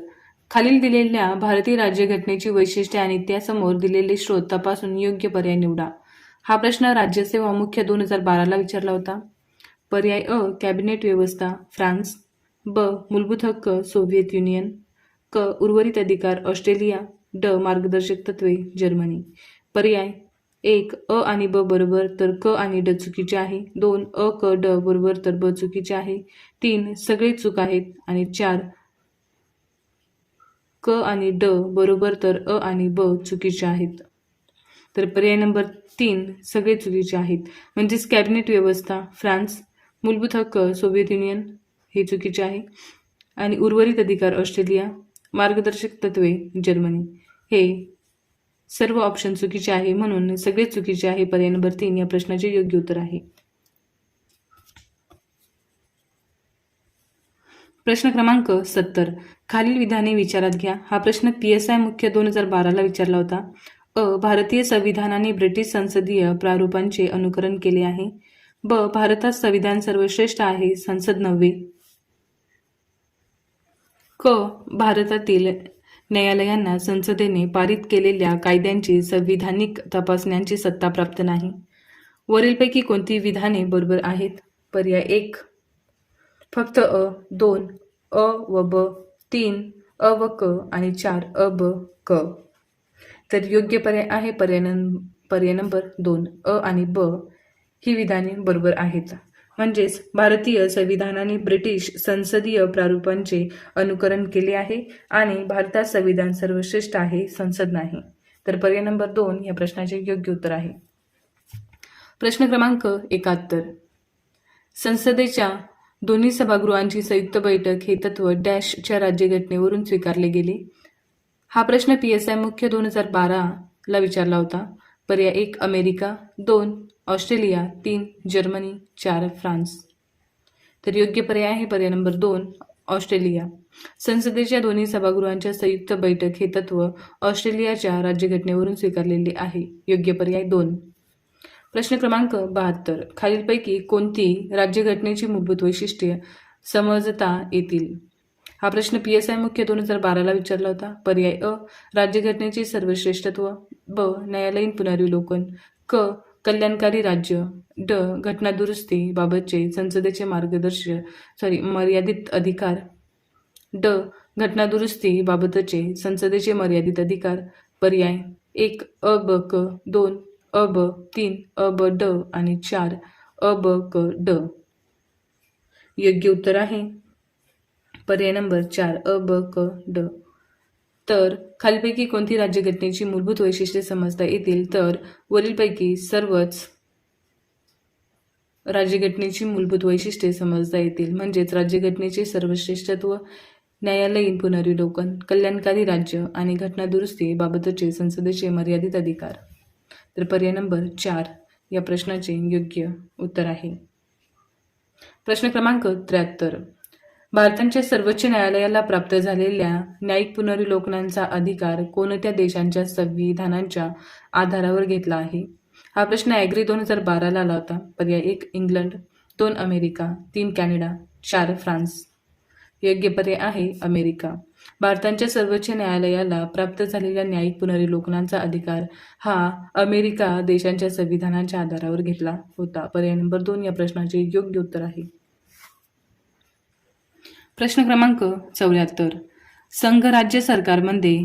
खालील दिलेल्या भारतीय राज्यघटनेची वैशिष्ट्ये आणि त्यासमोर दिलेले स्रोत तपासून योग्य पर्याय निवडा. हा प्रश्न राज्यसेवा मुख्य 2012 विचारला होता. पर्याय अ कॅबिनेट व्यवस्था फ्रान्स, ब मूलभूत हक्क सोव्हिएत युनियन, क उर्वरित अधिकार ऑस्ट्रेलिया, ड मार्गदर्शक तत्त्वे जर्मनी. पर्याय 1 अ आणि ब बरोबर तर क आणि ड चुकीचे आहे. 2 अ क ड बरोबर तर ब चुकीचे आहे. 3 सगळे चूक आहेत. आणि 4 क आणि ड बरोबर तर अ आणि ब चुकीचे आहेत. तर पर्याय नंबर 3 सगळे चुकीचे आहेत. म्हणजेच कॅबिनेट व्यवस्था फ्रान्स, मूलभूत हक्क सोव्हिएत युनियन हे चुकीचे आहे. आणि उर्वरित अधिकार ऑस्ट्रेलिया, मार्गदर्शक तत्त्वे जर्मनी हे सर्व ऑप्शन चुकीचे आहे. म्हणून सगळे चुकीचे आहे. पर्याय नंबर 3 या प्रश्नाचे योग्य उत्तर आहे. प्रश्न क्रमांक 70. खालील विधाने विचारात घ्या. हा प्रश्न PSI मुख्य 2012 विचारला होता. अ भारतीय संविधानाने ब्रिटिश संसदीय प्रारूपांचे अनुकरण केले आहे. ब भारतात संविधान सर्वश्रेष्ठ आहे, संसद नव्हे. क भारतातील न्यायालयांना संसदेने पारित केलेल्या कायद्यांची संविधानिक तपासण्याची सत्ता प्राप्त नाही. वरीलपैकी कोणती विधाने बरोबर आहेत? पर्याय 1 फक्त अ, 2 अ व ब, 3 अ व क आणि 4 अ ब क. तर योग्य पर्याय आहे पर्याय नंबर 2 अ आणि ब ही विधाने बरोबर आहेत. म्हणजेच भारतीय संविधानाने ब्रिटिश संसदीय प्रारूपांचे अनुकरण केले आहे आणि भारतात संविधान सर्वश्रेष्ठ आहे, संसद नाही. तर पर्याय नंबर 2 या प्रश्नाचे योग्य उत्तर आहे. प्रश्न क्रमांक 71. संसदेच्या दोन्ही सभागृहांची संयुक्त बैठक हे तत्व डॅशच्या राज्यघटनेवरून स्वीकारले गेले. हा प्रश्न PSI मुख्य 2012 विचारला होता. पर्याय 1 अमेरिका, 2 ऑस्ट्रेलिया, 3 जर्मनी, 4 फ्रान्स. तर योग्य पर्याय आहे पर्याय नंबर 2 ऑस्ट्रेलिया. संसदेच्या दोन्ही सभागृहांच्या संयुक्त बैठक हे तत्व ऑस्ट्रेलियाच्या राज्यघटनेवरून स्वीकारलेले आहे. योग्य पर्याय 2. प्रश्न क्रमांक 72. खालीलपैकी कोणती राज्यघटनेची मूलभूत वैशिष्ट्ये समजता येतील? हा प्रश्न PSI मुख्य 2012 विचारला होता. पर्याय अ राज्यघटनेचे सर्वश्रेष्ठत्व, ब न्यायालयीन पुनर्विलोकन, क कल्याणकारी राज्य, ड घटनादुरुस्ती बाबतचे संसदेचे मर्यादित अधिकार, ड घटनादुरुस्ती बाबतचे संसदेचे मर्यादित अधिकार. पर्याय 1 अ ब क, 2 अ ब, 3 अ ब ड आणि 4 अ ब क ड. योग्य उत्तर आहे पर्याय नंबर 4 अ ब क ड. तर खालीलपैकी कोणती राज्यघटनेची मूलभूत वैशिष्ट्ये समजता येतील? तर वरीलपैकी सर्वच राज्यघटनेची मूलभूत वैशिष्ट्ये समजता येतील. म्हणजेच राज्यघटनेचे सर्वश्रेष्ठत्व, न्यायालयीन पुनर्विलोकन, कल्याणकारी राज्य आणि घटनादुरुस्ती बाबतचे संसदेचे मर्यादित अधिकार. तर पर्याय नंबर 4 या प्रश्नाचे योग्य उत्तर आहे. प्रश्न क्रमांक 73. भारताच्या सर्वोच्च न्यायालयाला प्राप्त झालेल्या न्यायिक पुनर्विलोकनाचा अधिकार कोणत्या देशांच्या संविधानांच्या आधारावर घेतला आहे? हा प्रश्न ॲग्री 2012 आला होता. पर्याय 1 इंग्लंड, 2 अमेरिका, 3 कॅनडा, 4 फ्रान्स. योग्य पर्याय आहे अमेरिका. भारताच्या सर्वोच्च न्यायालयाला प्राप्त झालेल्या न्यायिक पुनर्विलोकनाचा अधिकार हा अमेरिका देशांच्या संविधानाच्या आधारावर घेतला होता. पर्याय नंबर 2 या प्रश्नाचे योग्य उत्तर आहे. प्रश्न क्रमांक 74. संघ राज्य सरकारमध्ये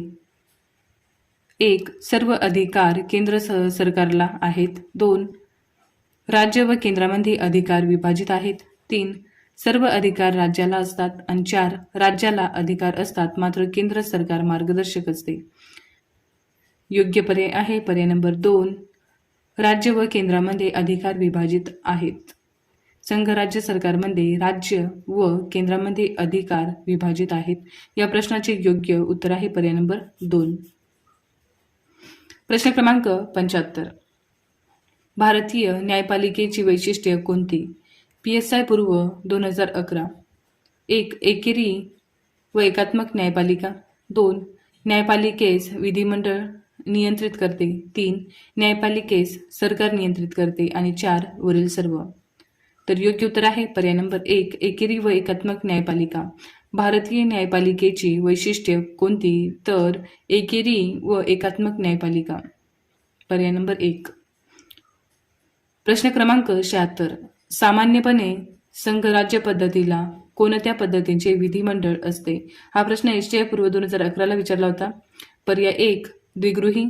1 सर्व अधिकार केंद्र सरकारला आहेत. 2 राज्य व केंद्रामध्ये अधिकार विभाजित आहेत. 3 सर्व अधिकार राज्याला असतात. आणि 4 राज्याला अधिकार असतात मात्र केंद्र सरकार मार्गदर्शक असते. योग्य पर्याय आहे पर्याय नंबर 2 राज्य व केंद्रामध्ये अधिकार विभाजित आहेत. संघ राज्य सरकारमध्ये राज्य व केंद्रामध्ये अधिकार विभाजित आहेत. या प्रश्नाचे योग्य उत्तर आहे पर्याय नंबर 2. प्रश्न क्रमांक 75. भारतीय न्यायपालिकेची वैशिष्ट्ये कोणती? PSI पूर्व 2011. 1. एकेरी व एकात्मक न्यायपालिका. 2. न्यायपालिकेस विधिमंडळ नियंत्रित करते. 3. न्यायपालिकेस सरकार नियंत्रित करते. आणि 4. वरील सर्व. तर योग्य उत्तर आहे पर्याय नंबर 1. एकेरी व एकात्मक न्यायपालिका. भारतीय न्यायपालिकेची वैशिष्ट्ये कोणती? तर एकेरी व एकात्मक न्यायपालिका. पर्याय नंबर 1. प्रश्न क्रमांक 76. सामान्यपणे संघराज्य पद्धतीला कोणत्या पद्धतीचे विधिमंडळ असते? हा प्रश्न STI पूर्व 2011ला विचारला होता. पर्याय 1. द्विगृही.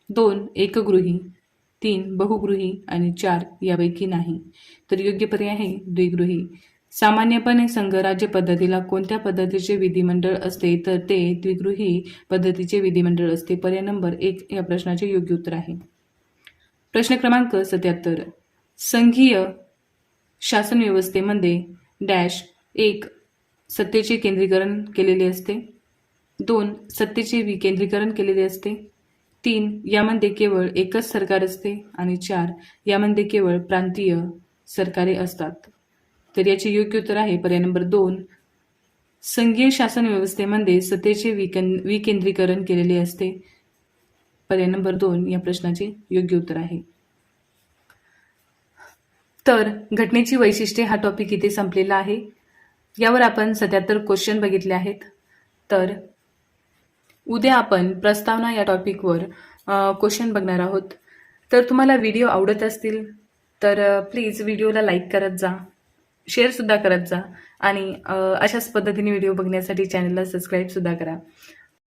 2. एकगृही. 3. बहुगृही. आणि 4. यापैकी नाही. तर योग्य पर्याय आहे द्विगृही. सामान्यपणे संघराज्य पद्धतीला कोणत्या पद्धतीचे विधिमंडळ असते? तर ते द्विगृही पद्धतीचे विधिमंडळ असते. पर्याय नंबर 1 या प्रश्नाचे योग्य उत्तर आहे. प्रश्न क्रमांक 77. संघीय शासन व्यवस्थेमध्ये डॅश 1. सत्तेचे केंद्रीकरण केलेले असते. 2. सत्तेचे विकेंद्रीकरण केलेले असते. 3. यामध्ये केवळ एकच सरकार असते. आणि 4. यामध्ये केवळ प्रांतीय सरकारे असतात. तर याचे योग्य उत्तर आहे पर्याय नंबर 2. संघीय शासन व्यवस्थेमध्ये सत्तेचे विकेंद्रीकरण केलेले असते. पर्याय नंबर 2 या प्रश्नाचे योग्य उत्तर आहे. तर घटनेची वैशिष्ट्ये हा टॉपिक इथे संपलेला आहे. यावर आपण 77 क्वेश्चन बघितले आहेत. तर उद्या आपण प्रस्तावना या टॉपिकवर क्वेश्चन बघणार आहोत. तर तुम्हाला व्हिडिओ आवडत असतील तर प्लीज व्हिडिओला लाईक करत जा, शेअरसुद्धा करत जा आणि अशाच पद्धतीने व्हिडिओ बघण्यासाठी चॅनलला सबस्क्राईबसुद्धा करा.